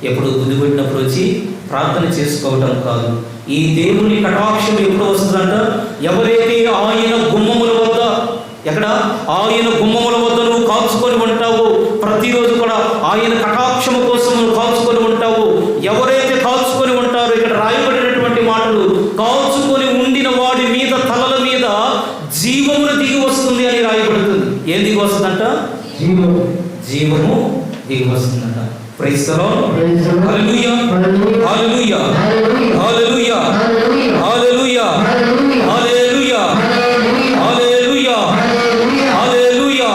ఎప్పుడు బుద్ధి పెట్టినప్పుడు వచ్చి ప్రార్థన చేసుకోవటం కాదు. ఈ దేవుని కటాక్షం ఎప్పుడు వస్తుందంట? ఎవరైతే ఆయన గుమ్మముల వద్ద, ఎక్కడ ఆయన గుమ్మముల వద్ద నువ్వు కాల్చుకొని ఉంటావు, ప్రతిరోజు కూడా ఆయన కటాక్షము కోసం నువ్వు కాల్చుకొని ఉంటావు. ఎవరైతే కాల్చుకొని ఉంటారో, ఇక్కడ రాయబడినటువంటి మాటలు, కాల్చుకొని ఉండిన వాడి మీద, తలల మీద జీవమును దిగి వస్తుంది అని రాయబడుతుంది. ఏం దిగి వస్తుందంట? జీవము దిగి వస్తుందంట. Praise the lord. Hallelujah, hallelujah, hallelujah, hallelujah, hallelujah, hallelujah, hallelujah.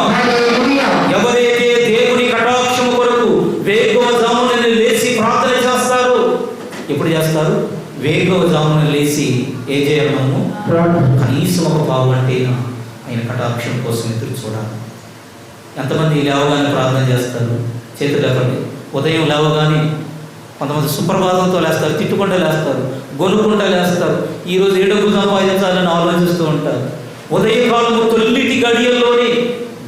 ఎవరైతే దేవుని కటాక్షము కొరకు వేకువజామున లేచి ప్రార్థన చేస్తారో, ఎప్పుడు చేస్తారు? వేకువజామున లేచి ఏం చేయాలి? మనము కనీసం ఒక పావు గంటైనా ఆయన కటాక్షం కోసం ఎదురు చూడాలి. ఎంతమంది లేవగానే ప్రార్థన చేస్తారు? చేతులు లేపండి. ఉదయం లేవగానే కొంతమంది సుప్రభాతంతో లేస్తారు, తిట్టుకుంటూ లేస్తారు, గొనుక్కుంటూ లేస్తారు. ఈరోజు ఏ డబ్బు సంపాదించాలని ఆలోచిస్తూ ఉంటారు. ఉదయకాలము తొల్లిటి గడియల్లోనే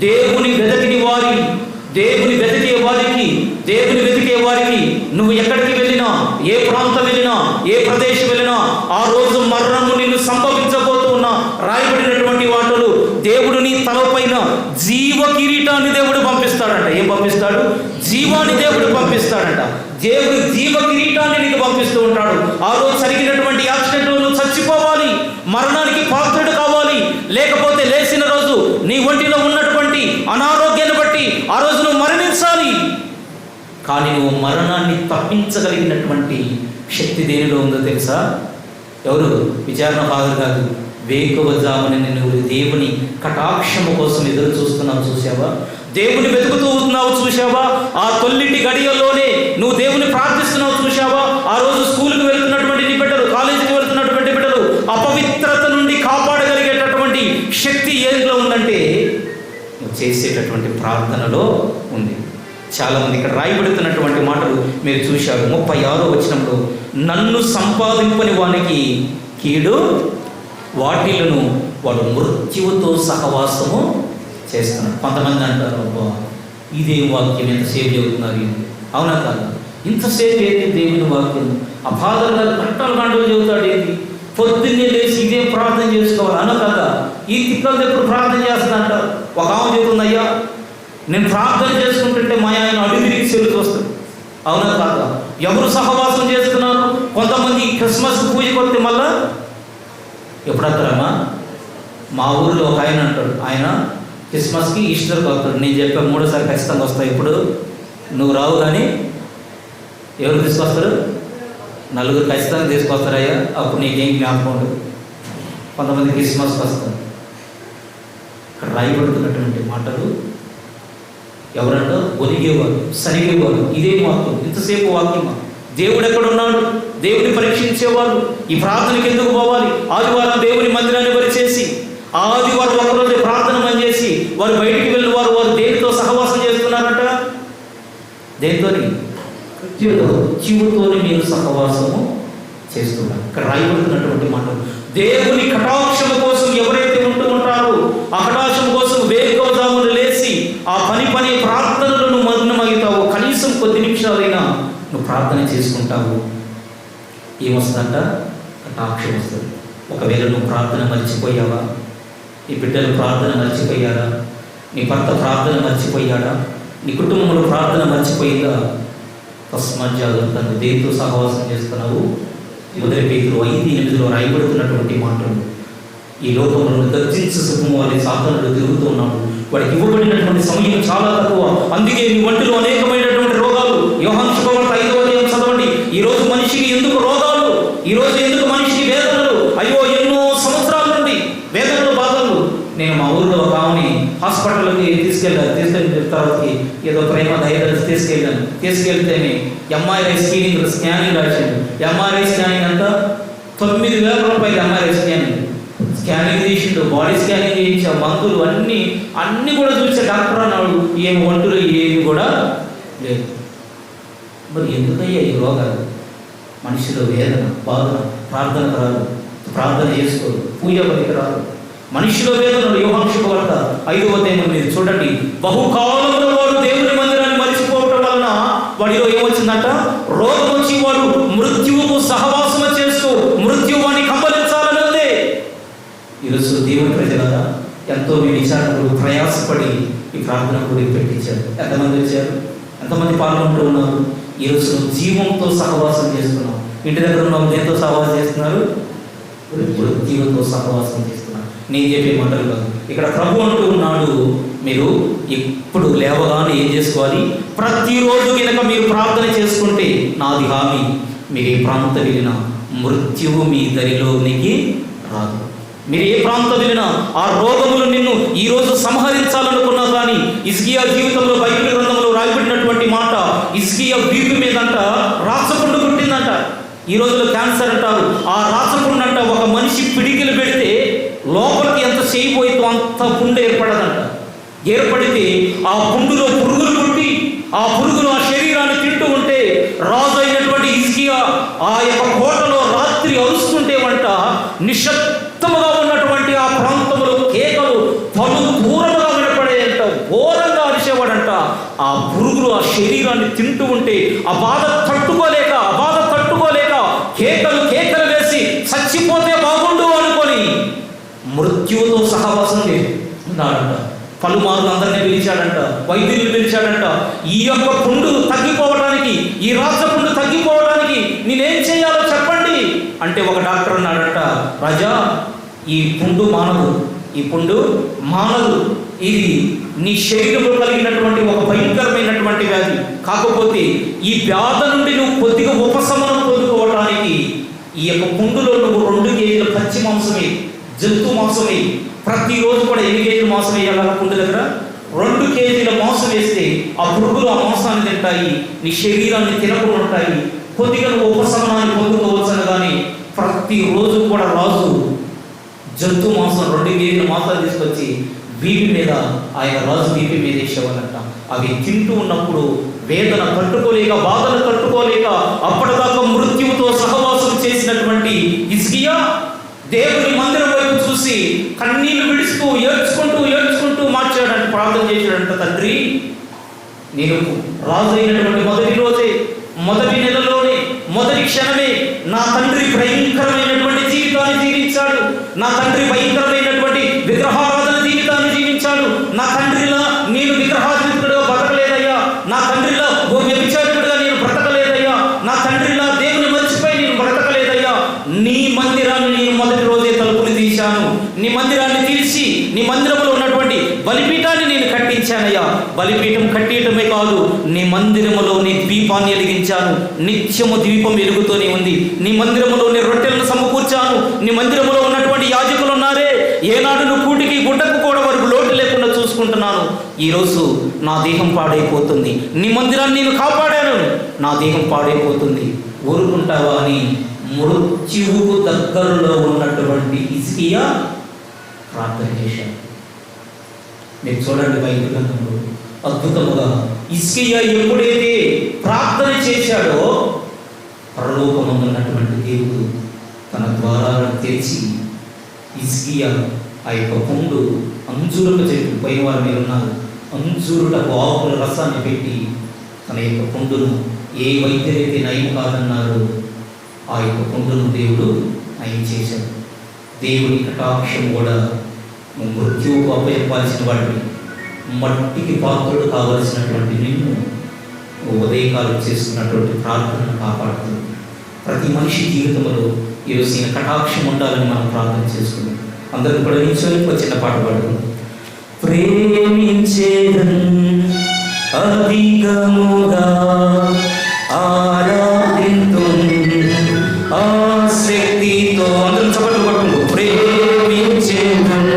దేవుని వెతికే వారికి నువ్వు ఎక్కడికి వెళ్ళినా, ఏ ప్రాంతం వెళ్ళినా, ఏ ప్రదేశం వెళ్ళినా, ఆ రోజు మరణము నిన్ను సంభవించబోతూ ఉన్న రాయబడినటువంటి వాటలు, దేవుడు నీ తలపైన జీవ కిరీటాన్ని దేవుడు పంపిస్తాడంట. ఏం పంపిస్తాడు? జీవాన్ని దేవుడు పంపిస్తాడంట. దేవుడు జీవ కిరీటాన్ని నీకు పంపిస్తూ ఉంటాడు. ఆ రోజు జరిగినటువంటి యాక్సిడెంట్లో నువ్వు చచ్చిపోవాలి, మరణానికి పాత్రుడు కావాలి, లేకపోతే లేచిన రోజు నీ ఒంటిలో ఉన్నటువంటి అనారోగ్యాన్ని బట్టి ఆ రోజు నువ్వు మరణించాలి. కానీ నువ్వు మరణాన్ని తప్పించగలిగినటువంటి శక్తి దేనిలో ఉందో తెలుసా? ఎవరు? విచారణ ఫాదర్ కాదు. వేకువజామున నువ్వు దేవుని కటాక్షము కోసం ఎదురు చూస్తున్నావు చూసావా? దేవుని వెతుకుతూ ఉన్నావు చూసావా? ఆ తొల్లిటి గడియల్లోనే నువ్వు దేవుని ప్రార్థిస్తున్నావు చూసావా? ఆ రోజు స్కూల్కి వెళ్తున్నటువంటి నీ బిడ్డలు, కాలేజీకి వెళ్తున్నటువంటి బిడ్డలు అపవిత్రత నుండి కాపాడగలిగేటటువంటి శక్తి ఏదిలో ఉందంటే నువ్వు చేసేటటువంటి ప్రార్థనలో ఉంది. చాలామంది ఇక్కడ రాయబడుతున్నటువంటి మాటలు మీరు చూశారు. 36వ వచనంలో, నన్ను సంపాదింపని వానికి కీడు వాటిలను వాడు మృత్యువుతో సహవాసము చేస్తున్నాడు. కొంతమంది అంటారు, అబ్బా ఇదేం వాక్యం ఎంతసేపు చెబుతున్నారు? అవునా కాదు? ఇంతసేపు ఏంటి దేవుని వాక్యం? ఆ ఫాదర్ గారు గంటలు చెబుతాడు ఏంటి? పొద్దున్నే లేచి ఇదేం ప్రార్థన చేసుకోవాలి అన్న కదా? ఈ తిక్కలు ఎప్పుడు ప్రార్థన చేస్తుందంటారు. ఒక ఆమె చెబుతుంది, అయ్యా నేను ప్రార్థన చేసుకుంటుంటే మా ఆయన అడిగిరికి చెల్లి వస్తుంది. అవునా కాదా? ఎవరు సహవాసం చేస్తున్నారు? కొంతమంది క్రిస్మస్ పూజకి వస్తే మళ్ళా ఎప్పుడు వస్తారమ్మా? మా ఊరిలో ఒక ఆయన అంటాడు, ఆయన క్రిస్మస్కి ఈస్టర్కి వస్తాడు. నేను చెప్పాను 3సారి ఖచ్చితంగా వస్తాయి. ఇప్పుడు నువ్వు రావు, కానీ ఎవరు తీసుకొస్తారు? 4 ఖచ్చితంగా తీసుకొస్తారయ్యా. అప్పుడు నీకేం జ్ఞాపకం ఉండదు. కొంతమంది క్రిస్మస్కి వస్తారు. ఇక్కడ రాయబడుతున్నటువంటి మాటలు ఎవరంటే ఒలిగేవారు, సరిగేవారు. ఇదే వాక్యం, ఇంతసేపు వాక్యమా? దేవుడు ఎక్కడున్నాడు? దేవుని పరీక్షించేవాళ్ళు ఈ ప్రార్థనకి ఎందుకు పోవాలి? ఆదివారం దేవుని మందిరాన్ని పరిచేసి ఆదివారం ఒకరోజు ప్రార్థన పని చేసి వారు బయటికి వెళ్ళి వారు దేనితో సహవాసం చేస్తున్నారంట? దేనితోని? జీవుతోని మీరు సహవాసము చేస్తున్నారు. ఇక్కడ రాయబడుతున్నటువంటి మాటలు దేవుని కటాక్షము కోసం ఎవరైతే ఉంటూ ఉంటారో ఆ కటాక్షం కోసం వేకువజామున లేచి ఆ పని ప్రార్థనలను మగ్నమవుతావో, కనీసం కొద్ది నిమిషాలైనా నువ్వు ప్రార్థన చేసుకుంటావు, ఏమొస్తుందంట? కటాక్షం వస్తుంది. ఒకవేళ నువ్వు ప్రార్థన మర్చిపోయావా? నీ బిడ్డలు ప్రార్థన మర్చిపోయారా? నీ భర్త ప్రార్థన మర్చిపోయాడా? నీ కుటుంబంలో ప్రార్థన మర్చిపోయిందా? తస్మాత్ జాగ్రత్త. నువ్వు దేనితో సహవాసం చేస్తున్నావు? 1 పేతురు 5:8లో రాయబడుతున్నటువంటి మాటలు, ఈ లోకంలో గర్జించు సింహము వలె సాతానుడు తిరుగుతూ ఉన్నాడు. వాడికి ఇవ్వబడినటువంటి సమయం చాలా తక్కువ. అందుకే నీ ఒంటిలో అనేకమైనటువంటి రోగాలు. యోహాను శుభవార్త 5వ అధ్యాయం చదవండి. ఈరోజు మనిషికి ఎందుకు రోగాలు? ఈరోజు ఎందుకు మనిషికి వేదనలు? అయ్యో ఎన్నో సంవత్సరాల నుండి వేదనలు, బాధలు. నేను మా ఊరిలో ఒక ఆమెని హాస్పిటల్కి తీసుకెళ్ళిన తర్వాతకి ఏదో ప్రేమ ధైర్యం తీసుకెళ్తేనే ఎంఆర్ఐ స్కానింగ్ రాశాడు. ఎంఆర్ఐ స్కానింగ్ అంతా 9,000 రూపాయలు. ఎంఆర్ఐ స్కానింగ్ తీసిండు, బాడీ స్కానింగ్ చేయించా, మందులు అన్నీ కూడా చూసే డాక్టర్ అన్నాడు ఏమి ఒంటులు ఏమి కూడా లేదు. మరి ఎందుకయ్యా ఈ రోగాలు? మనిషిలో వేదన, బాధన, ప్రార్థనకు రాదు, ప్రార్థన చేసుకోరు, పూజ పనికి రాదు. మనిషిలో వేదనలు. యోహాను శుభవార్త 5వ అధ్యాయం మీరు చూడండి. బహుకాలంలో వాడు దేవుని మందిరాన్ని మరిచిపోవటం వలన వాడిలో ఏమొచ్చిందంట? రోగం వచ్చి వాడు మృత్యువుకు సహవాసం చేస్తూ మృత్యువాన్ని కబలించాలని ఉంది. ఈరోజు దేవుని ప్రజలారా, ఎంతో మీ విచారణలు ప్రయాసపడి ఈ ప్రార్థన కూడా పెట్టించారు. ఎంతమంది వచ్చారు? ఎంతమంది పాల్గొంటూ ఉన్నారు? ఈరోజు నువ్వు జీవంతో సహవాసం చేస్తున్నావు. ఇంటి దగ్గర ఉన్న దేంతో సహవాసం చేస్తున్నారు? మృత్యువుతో సహవాసం చేస్తున్నారు. నేను చెప్పే మాటలు కాదు. ఇక్కడ ప్రభు అంటూ ఉన్నాడు, మీరు ఇప్పుడు లేవగానే ఏం చేసుకోవాలి? ప్రతిరోజు కనుక మీరు ప్రార్థన చేసుకుంటే నాది హామీ, మీరు ఏ ప్రాంతం వెళ్ళినా మృత్యువు మీ దరిలోనికి రాదు. మీరు ఏ ప్రాంతం వెళ్ళినా ఆ రోగములు నిన్ను ఈరోజు సంహరించాలనుకున్నా కానీ, హిజ్కియా జీవితంలో బైబిల్ గ్రంథంలో రాయబడినటువంటి మాట, హిజ్కియా వీపు మీదంట రాచపుండు పుట్టిందంట. ఈ రోజులో క్యాన్సర్ అంటారు. ఆ రాచపుండు అంట ఒక మనిషి పిడికిలు పెడితే లోపలికి ఎంత చేయిపోయిందో అంత పుండు ఏర్పడదంట. ఏర్పడితే ఆ పుండులో పురుగులు పుట్టి ఆ పురుగులు ఆ శరీరాన్ని తింటూ ఉంటే రాజు అయినటువంటి హిజ్కియా ఆ యొక్క కోటలో రాత్రి అరుస్తుంటే వంట నిశ్శబ్దముగా ఉన్నటువంటి ఆ ప్రాంతంలో కేకలు పలు దూరముగా వినపడేంట, ఘోరంగా అరిచేవాడంట. ఆ పురుగులు ఆ శరీరాన్ని తింటూ ఉంటే ఆ బాధ తట్టుకోలేక కేకలు వేసి చచ్చిపోతే బాగుండు అనుకొని మృత్యువుతో సహవాసం ఉన్నాడంట. పలుమార్లు అందరినీ పిలిచాడంట, వైద్యులు పిలిచాడంట. ఈ యొక్క పుండు తగ్గిపోవడానికి, ఈ రాచపుండు తగ్గిపోవడానికి నేనేం చేయాలో చెప్పండి అంటే ఒక డాక్టర్ అన్నాడంట, రాజా ఈ పుండు మానదు, ఇది నీ శరీరంలో కలిగినటువంటి ఒక భయంకరమైనటువంటి వ్యాధి. కాకపోతే ఈ వ్యాధి నుండి నువ్వు కొద్దిగా ఉపశమనం పొందుకోవడానికి వారానికి ఈ యొక్క పుండులో నువ్వు 2 కేజీల పచ్చి మాంసమే, జంతు మాంసమే, ప్రతిరోజు కూడా 8 కేజీల మాంసం వేయాలి పుండు దగ్గర. 2 కేజీల మాంసం వేస్తే ఆ పురుగులు ఆ మాంసాన్ని తింటాయి, నీ శరీరాన్ని తినకుండా ఉంటాయి, కొద్దిగా నువ్వు ఉపశమనాన్ని పొందుకోవచ్చు అనగానే ప్రతిరోజు కూడా రాజు జంతు మాంసం 2 కేజీల మాంసాలు తీసుకొచ్చి వీపి మీద, ఆయన రాజు వీపి మీద వేసేవాళ్ళంట. అవి తింటూ ఉన్నప్పుడు వేదన తట్టుకోలేక, బాధను తట్టుకోలేక, అప్పటిదాకా మృత్యువుతో సహవాసం చేసినటువంటి హిజ్కియా దేవుని మందిరం వైపు చూసి కన్నీళ్లు విడుస్తూ ఏడ్చుకుంటూ మార్చాడంట, ప్రార్థన చేశాడంట, తండ్రి నేను రాజు అయినటువంటి మొదటి రోజే, మొదటి నెలలోనే, మొదటి క్షణమే నా తండ్రి భయంకరమైనటువంటి జీవితాన్ని జీవించాడు, నా తండ్రి భయంకరమైనటువంటి విగ్రహారాధన జీవితాన్ని జీవించాడు, నా తండ్రిలా నేను విగ్రహాధిపతుడుగా బతకలేదయ్యా, నా తండ్రిలా ఓ వ్యభిచారికుడుగా నేను బ్రతకలేదయ్యా, నా తండ్రిలా దేవుని మర్చిపోయి నేను బ్రతకలేదయ్యా, నీ మందిరాన్ని నేను మొదటి రోజే తలుపులు తీశాను, నీ మందిరాన్ని తీసి నీ మందిరంలో ఉన్నటువంటి బలిపీఠాన్ని నేను కట్టించానయ్యా, బలిపీఠం కట్టేయటమే కాదు, నీ మందిరములో నీ దీపాన్ని వెలిగించాను, నిత్యము దీపం వెలుగుతూనే ఉంది, నీ మందిరములో నీ రొట్టెలను సమకూర్చాను, నీ మందిరములో ఉన్నటువంటి యాజకులు ఉన్నారే, ఏనాడు నువ్వు కూటికి గుడ్డకు కూడా వరకు లోటు లేకుండా చూసుకుంటున్నాను, ఈరోజు నా దేహం పాడైపోతుంది, నీ మందిరాన్ని నేను కాపాడాను, నా దేహం పాడైపోతుంది, ఊరుకుంటావా అని మృత్యువుకు దగ్గరలో ఉన్నటువంటి హిజ్కియా ప్రార్థన చేశాడు. మీరు చూడండి బైబిల్ గ్రంథంలో అద్భుతముగా హిజ్కియా ఎప్పుడైతే ప్రార్థన చేశాడో పరలోకమందున్నటువంటి దేవుడు తన ద్వారాలను తెరిచి హిజ్కియా ఆ యొక్క పుండు అంజూరపు చెట్టు పైన వారి మీద ఉన్నారు, అంజూరుటకు ఆకుల రసాన్ని పెట్టి తన యొక్క పుండును ఏ వైద్యులైతే నయం కాదన్నారో ఆ యొక్క పుండును దేవుడు నయం చేశాడు. దేవుని కటాక్షం కూడా మృత్యువుకు అప్పచెప్పాల్సిన వాటిని, మట్టికి పాత్రుడు కావలసినటువంటి నిన్ను ఉదయకాలం చేస్తున్నటువంటి ప్రార్థనను కాపాడుతుంది. ప్రతి మనిషి జీవితంలో ఈరోజు ఈయన కటాక్షం ఉండాలని మనం ప్రార్థన చేసుకున్నాం. అందరూ కూడా నిల్చొని ఒక చిన్న పాట పాడుకుందాం. ప్రేమించేదన్ అధికముగా ఆరాధింతున్ ఆసక్తితో, అందరూ చప్పట్లు కొట్టుకుంటూ ప్రేమించేదన్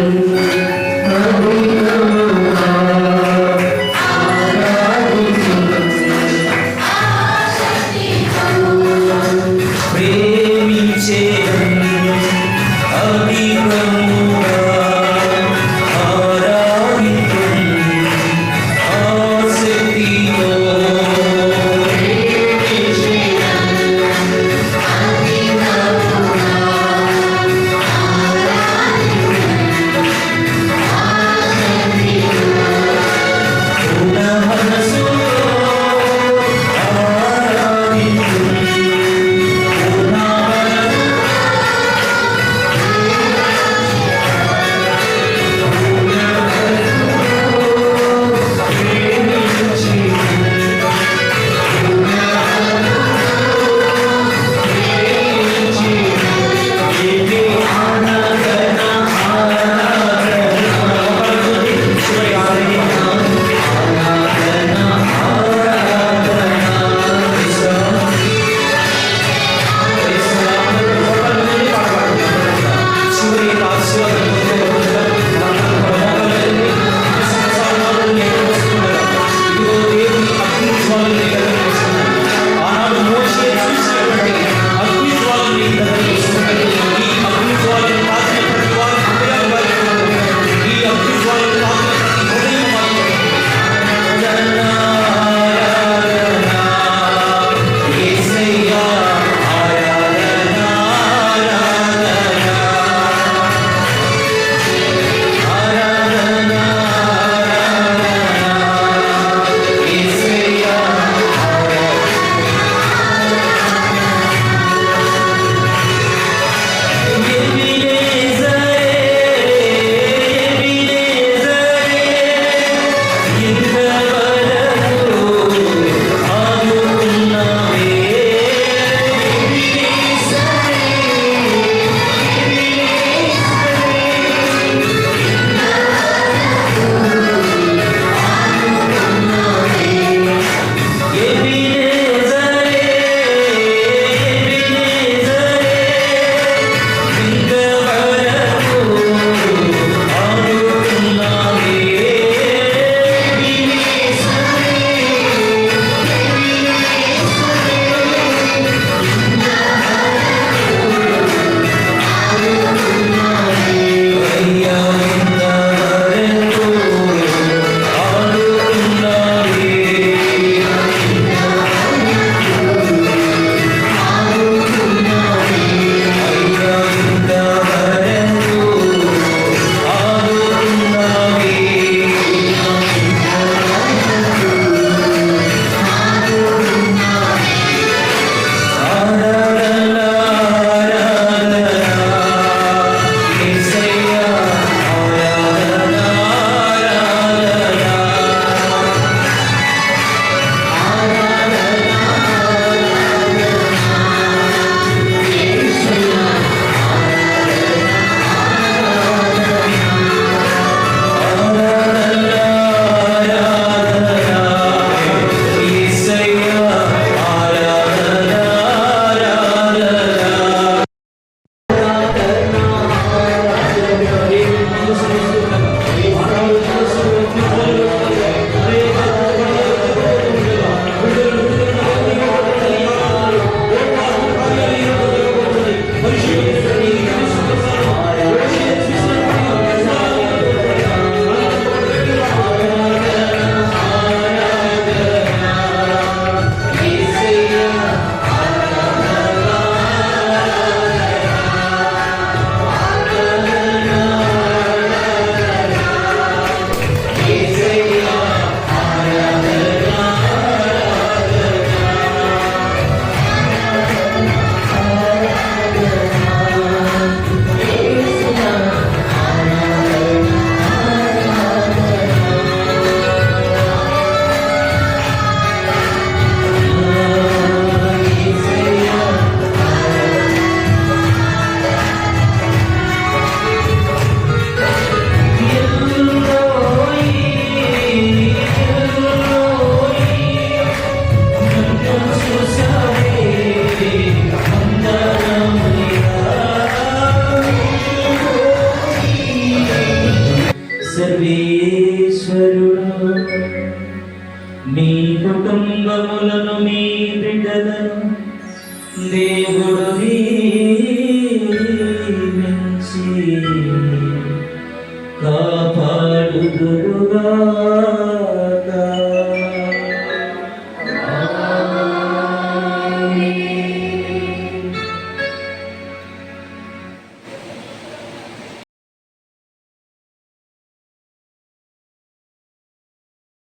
సర్వేశ్వరుడు మీ కుటుంబములను మీ బిడ్డలను దేవుడు దీవించి కాపాడుదురుగా.